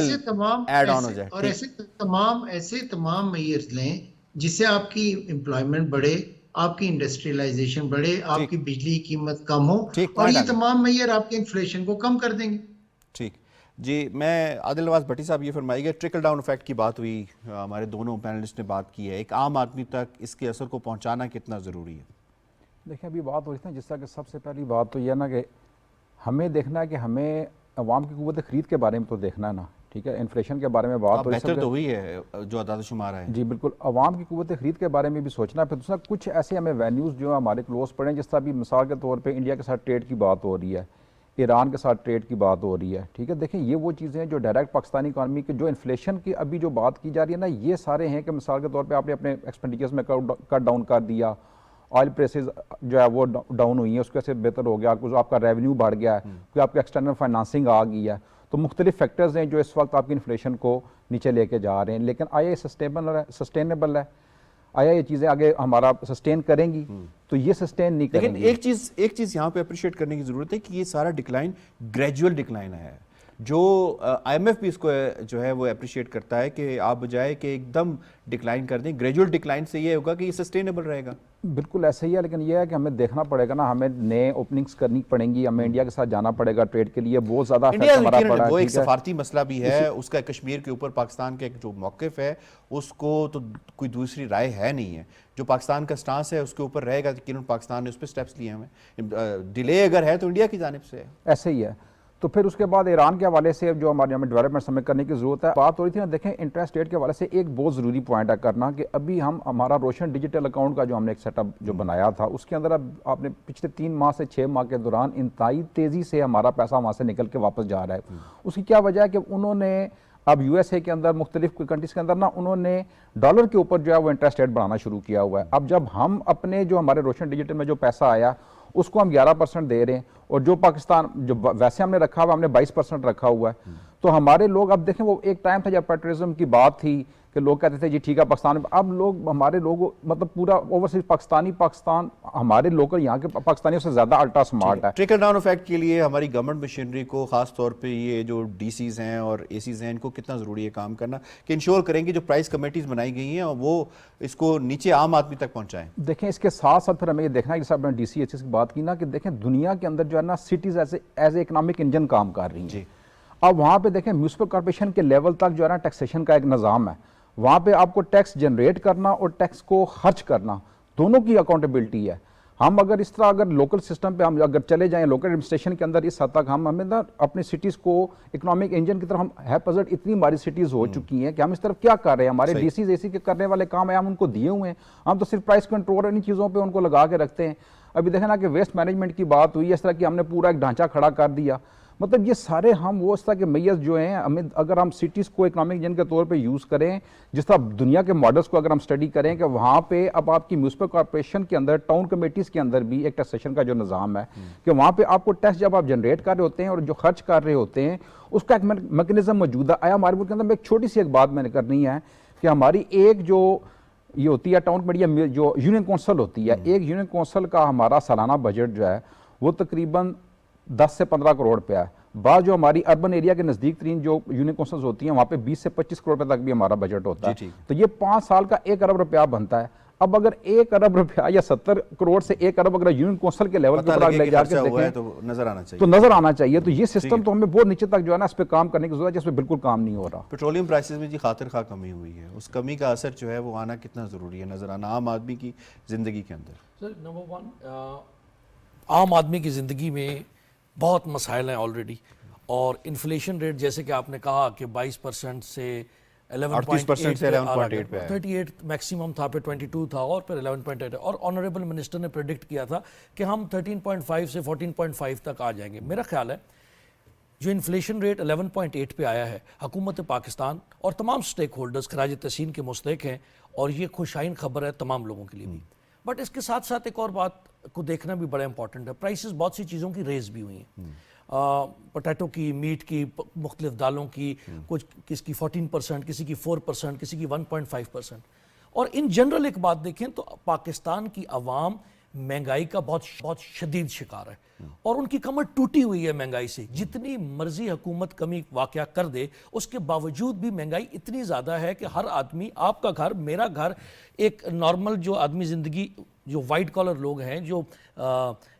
ऐड ऑन हो जाए, और ऐसे तमाम मेजर्स लें जिससे आपकी एम्प्लॉयमेंट बढ़े, आपकी इंडस्ट्रियलाइजेशन बढ़े, आपकी बिजली की कीमत कम हो, और ये तमाम मेजर आपके इन्फ्लेशन को कम कर देंगे। ठीक जी, मैं आदिल नवाज भट्टी साहब ये फरमाइएगा, ट्रिकल डाउन इफेक्ट की बात हुई, हमारे दोनों पैनलिस्ट ने बात की है, एक आम आदमी तक इसके असर को पहुंचाना कितना ज़रूरी है? देखिए अभी बात हो रही है जिस तरह कि सबसे पहली बात तो यह ना कि हमें देखना है कि हमें अवाम की क़ुव्वत ख़रीद के बारे में तो देखना है ना, ठीक है, इन्फ्लेशन के बारे में बात हो, बेहतर तो हुई है जो आदाद शुमार है जी बिल्कुल, अवाम की क़ुव्वत ख़रीद के बारे में भी सोचना है। फिर दूसरा कुछ ऐसे हमें वैन्यूज़ जो हमारे क्लोज पड़े, जिस तरह अभी मिसाल के तौर पर इंडिया के साथ ट्रेड की बात हो रही है, ईरान के साथ ट्रेड की बात हो रही है, ठीक है। देखिए ये वो चीज़ें हैं जो डायरेक्ट पाकिस्तानी इकानमी की, जो इन्फ्लेशन की अभी जो बात की जा रही है ना, ये सारे हैं कि मिसाल के तौर पे आपने अपने एक्सपेंडिचर्स में कट डाउन कर दिया, ऑयल प्राइसेस जो है वो डाउन हुई है, उसकी वजह से बेहतर हो गया, कुछ आपका रेवेन्यू बढ़ गया है, कोई आपकी एक्सटर्नल फाइनेंसिंग आ गई है, तो मुख्तलिफ फैक्टर्स हैं जो इस वक्त आपकी इन्फ्लेशन को नीचे लेके जा रहे हैं। लेकिन आया ये सस्टेनेबल है, आया ये चीज़ें आगे हमारा सस्टेन करेंगी? तो ये सस्टेन नहीं करेंगी। लेकिन एक चीज़ यहाँ पे अप्रिशिएट करने की ज़रूरत है कि ये सारा डिक्लाइन ग्रेजुअल डिक्लाइन है, जो IMF भी इसको जो है वो अप्रिशिएट करता है कि आप बजाय कि एकदम डिक्लाइन कर दें, ग्रेजुअल डिक्लाइन से ये होगा कि ये सस्टेनेबल रहेगा। बिल्कुल ऐसा ही है, लेकिन ये है कि हमें देखना पड़ेगा ना, हमें नए ओपनिंग्स करनी पड़ेंगी, हमें इंडिया के साथ जाना पड़ेगा ट्रेड के लिए, बहुत ज़्यादा वो एक सफारती मसला भी है, उसका कश्मीर के ऊपर पाकिस्तान का एक जो मौक़िफ़ है उसको तो कोई दूसरी राय है नहीं है, जो पाकिस्तान का स्टांस है उसके ऊपर रहेगा, लेकिन पाकिस्तान ने उस पर स्टेप्स लिए हैं, डिले अगर है तो इंडिया की जानिब से है। ऐसे ही है। तो फिर उसके बाद ईरान के हवाले से जो हमारे हमें डेवलपमेंट समय करने की जरूरत है। बात हो रही थी ना, देखें इंटरेस्ट रेट के हवाले से एक बहुत ज़रूरी पॉइंट है करना कि अभी हम हमारा रोशन डिजिटल अकाउंट का जो हमने एक सेटअप जो बनाया था उसके अंदर अब आपने पिछले 3 माह से 6 माह के दौरान इंतहाई तेज़ी से हमारा पैसा वहाँ से निकल के वापस जा रहा है। उसकी क्या वजह है कि उन्होंने अब यूएसए के अंदर मुख्तलिफ कंट्रीज़ के अंदर ना उन्होंने डॉलर के ऊपर जो है वो इंटरेस्ट रेट बढ़ाना शुरू किया हुआ है। अब जब हम अपने जो हमारे रोशन डिजिटल में जो पैसा आया उसको हम 11% दे रहे हैं और जो पाकिस्तान जो वैसे हमने रखा हुआ हमने 22% रखा हुआ है। तो हमारे लोग अब देखें, वो एक टाइम था जब पेट्रोलिज्म की बात थी कि लोग कहते थे जी ठीक है पाकिस्तान में, अब लोग हमारे लोग मतलब पूरा ओवरसीज पाकिस्तान हमारे लोकल यहाँ के पाकिस्तानियों से ज़्यादा अल्ट्रा स्मार्ट है। ट्रिकल डाउन इफेक्ट के लिए हमारी गवर्नमेंट मशीनरी को खास तौर पे ये जो डीसीज हैं और एसीज हैं इनको कितना ज़रूरी है काम करना कि इंश्योर करेंगे जो प्राइस कमेटीज बनाई गई हैं वो इसको नीचे आम आदमी तक पहुँचाएँ। देखें इसके साथ साथ फिर हमें ये देखना है, जैसे आपने डीसी एचएस की बात की ना, कि देखें दुनिया के अंदर जो है ना cities as a economic engine काम कर रही हैं। अब वहाँ पे देखें म्यूनसिपल कॉर्पोरेशन के लेवल तक जो है ना टैक्सेशन का एक निज़ाम है। वहाँ पे आपको टैक्स जनरेट करना और टैक्स को खर्च करना दोनों की अकाउंटेबिलिटी है। हम अगर इस तरह अगर लोकल सिस्टम पे हम अगर चले जाएं लोकल एडमिनिस्ट्रेशन के अंदर इस हद तक हमें ना अपनी सिटीज़ को इकोनॉमिक इंजन की तरफ हम है पजट इतनी हमारी सिटीज़ हो चुकी हैं कि हम इस तरफ क्या कर रहे हैं। हमारे डीसीज एसी के करने वाले काम है हम उनको दिए हुए हैं, हम तो सिर्फ प्राइस कंट्रोल इन चीज़ों पर उनको लगा के रखते हैं। अभी देखें ना कि वेस्ट मैनेजमेंट की बात हुई, इस तरह की हमने पूरा एक ढांचा खड़ा कर दिया। मतलब ये सारे हम वो इस तरह के मैयर्स जो हैं हमें अगर हम सिटीज़ को इकोनॉमिक इंजन के तौर पे यूज़ करें, जिस तरह दुनिया के मॉडल्स को अगर हम स्टडी करें कि वहाँ पे अब आपकी म्यूनसिपल कॉर्पोरेशन के अंदर टाउन कमेटीज़ के अंदर भी एक टैक्सेशन का जो निज़ाम है कि वहाँ पे आपको टैक्स जब आप जनरेट कर रहे होते हैं और जो खर्च कर रहे होते हैं उसका एक मैकेनिज्म मौजूद है। हमारे मुल्क के अंदर एक छोटी सी एक बात मैंने करनी है कि हमारी एक जो ये होती है टाउन कमेटी जो यूनियन कौंसल होती है, एक यूनियन कौंसल का हमारा सालाना बजट जो है वो तकरीबन 10 से 15 करोड़ रुपया है। बाद जो हमारी अर्बन एरिया के नज़दीक तरीन जो यूनियन कौंसल्स होती हैं वहाँ पे 20 से 25 करोड़ रुपए तक भी हमारा बजट होता है। तो ये 5 साल का 1 अरब रुपया बनता है। अब अगर 1 अरब रुपया या 70 करोड़ से 1 अरब अगर यूनियन कौंसल के लेवल पर ले जाकर देखें तो नजर आना चाहिए, तो नजर आना चाहिए। तो ये सिस्टम तो हमें बहुत नीचे तक जो है ना इस पर काम करने की जरूरत है, जिस पर बिल्कुल काम नहीं हो रहा। पेट्रोलियम प्राइसेस में जी खातिर खा कमी हुई है, उस कमी का असर जो है वो आना कितना ज़रूरी है, नजर आना आम आदमी की ज़िंदगी के अंदर। सर नंबर 1 आम आदमी की ज़िंदगी में बहुत मसाइल हैं ऑलरेडी, और इन्फ्लेशन रेट जैसे कि आपने कहा कि 22% से 11.8 से 11.8 पे 38 मैक्सिमम था, पे 22 था और फिर 11.8 और ऑनरेबल मिनिस्टर ने प्रेडिक्ट किया था कि हम 13.5 से 14.5 तक आ जाएंगे। मेरा ख्याल है जो इन्फ्लेशन रेट 11.8 पे आया है, हुकूमत पाकिस्तान और तमाम स्टेक होल्डर्स खराज तहसीन के मुस्तहिक हैं और ये खुशाइन खबर है तमाम लोगों के लिए भी। बट इसके साथ साथ एक और बात को देखना भी बड़ा इंपॉर्टेंट है, प्राइसेस बहुत सी चीज़ों की रेज भी हुई हैं, पोटैटो की, मीट की, मुख्तलिफ दालों की, कुछ किसी की 14%, किसी की 4%, किसी की 1.5%। और इन जनरल एक बात देखें तो पाकिस्तान की आवाम महंगाई का बहुत शदीद शिकार है और उनकी कमर टूटी हुई है महंगाई से। जितनी मर्जी हुकूमत कमी वाक़या कर दे उसके बावजूद भी महंगाई इतनी ज़्यादा है कि हर आदमी, आपका घर, मेरा घर, एक नॉर्मल जो आदमी ज़िंदगी, जो वाइट कॉलर लोग हैं, जो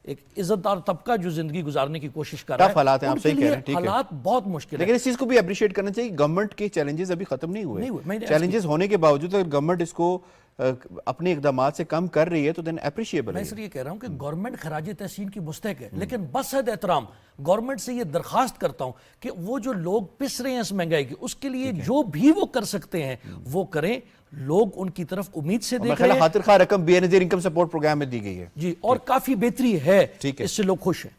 एक इज्जतदार तबका जो जिंदगी गुजारने की कोशिश कर रहा है, हालात हैं, आप सही कह रहे हैं, ठीक है, हालात बहुत मुश्किल है। लेकिन इस चीज को भी अप्रिशिएट करना चाहिए, गवर्नमेंट के चैलेंजेस अभी खत्म नहीं हुए। चैलेंजेस होने के बावजूद अगर गवर्नमेंट इसको अपने इकदामात से कम कर रही है तो देन अप्रिशिएबल है। मैं सर ये कह रहा हूं कि गवर्नमेंट खराज तहसीन की मुस्तहिक है, लेकिन बसद एहतराम गवर्नमेंट से ये दरखास्त करता हूं कि वो जो लोग पिस रहे हैं इस महंगाई की, उसके लिए जो भी वो कर सकते हैं वो करें। लोग उनकी तरफ उम्मीद से देख रहे हैं। खातिर खा रकम बेनजीर इनकम सपोर्ट प्रोग्राम में दी गई है जी, और काफी बेहतरी है, इससे लोग खुश हैं।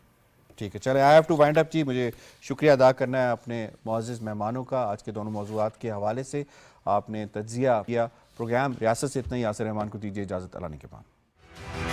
ठीक है, चले I have to wind up जी। मुझे शुक्रिया अदा करना है अपने मुअज़्ज़िज़ मेहमानों का। आज के दोनों मौज़ूआत के हवाले से आपने तज्ज़िया किया। प्रोग्राम रियासत से इतना ही। यासिर रहमान को दीजिए इजाज़त। अल्लाह ने के बाद।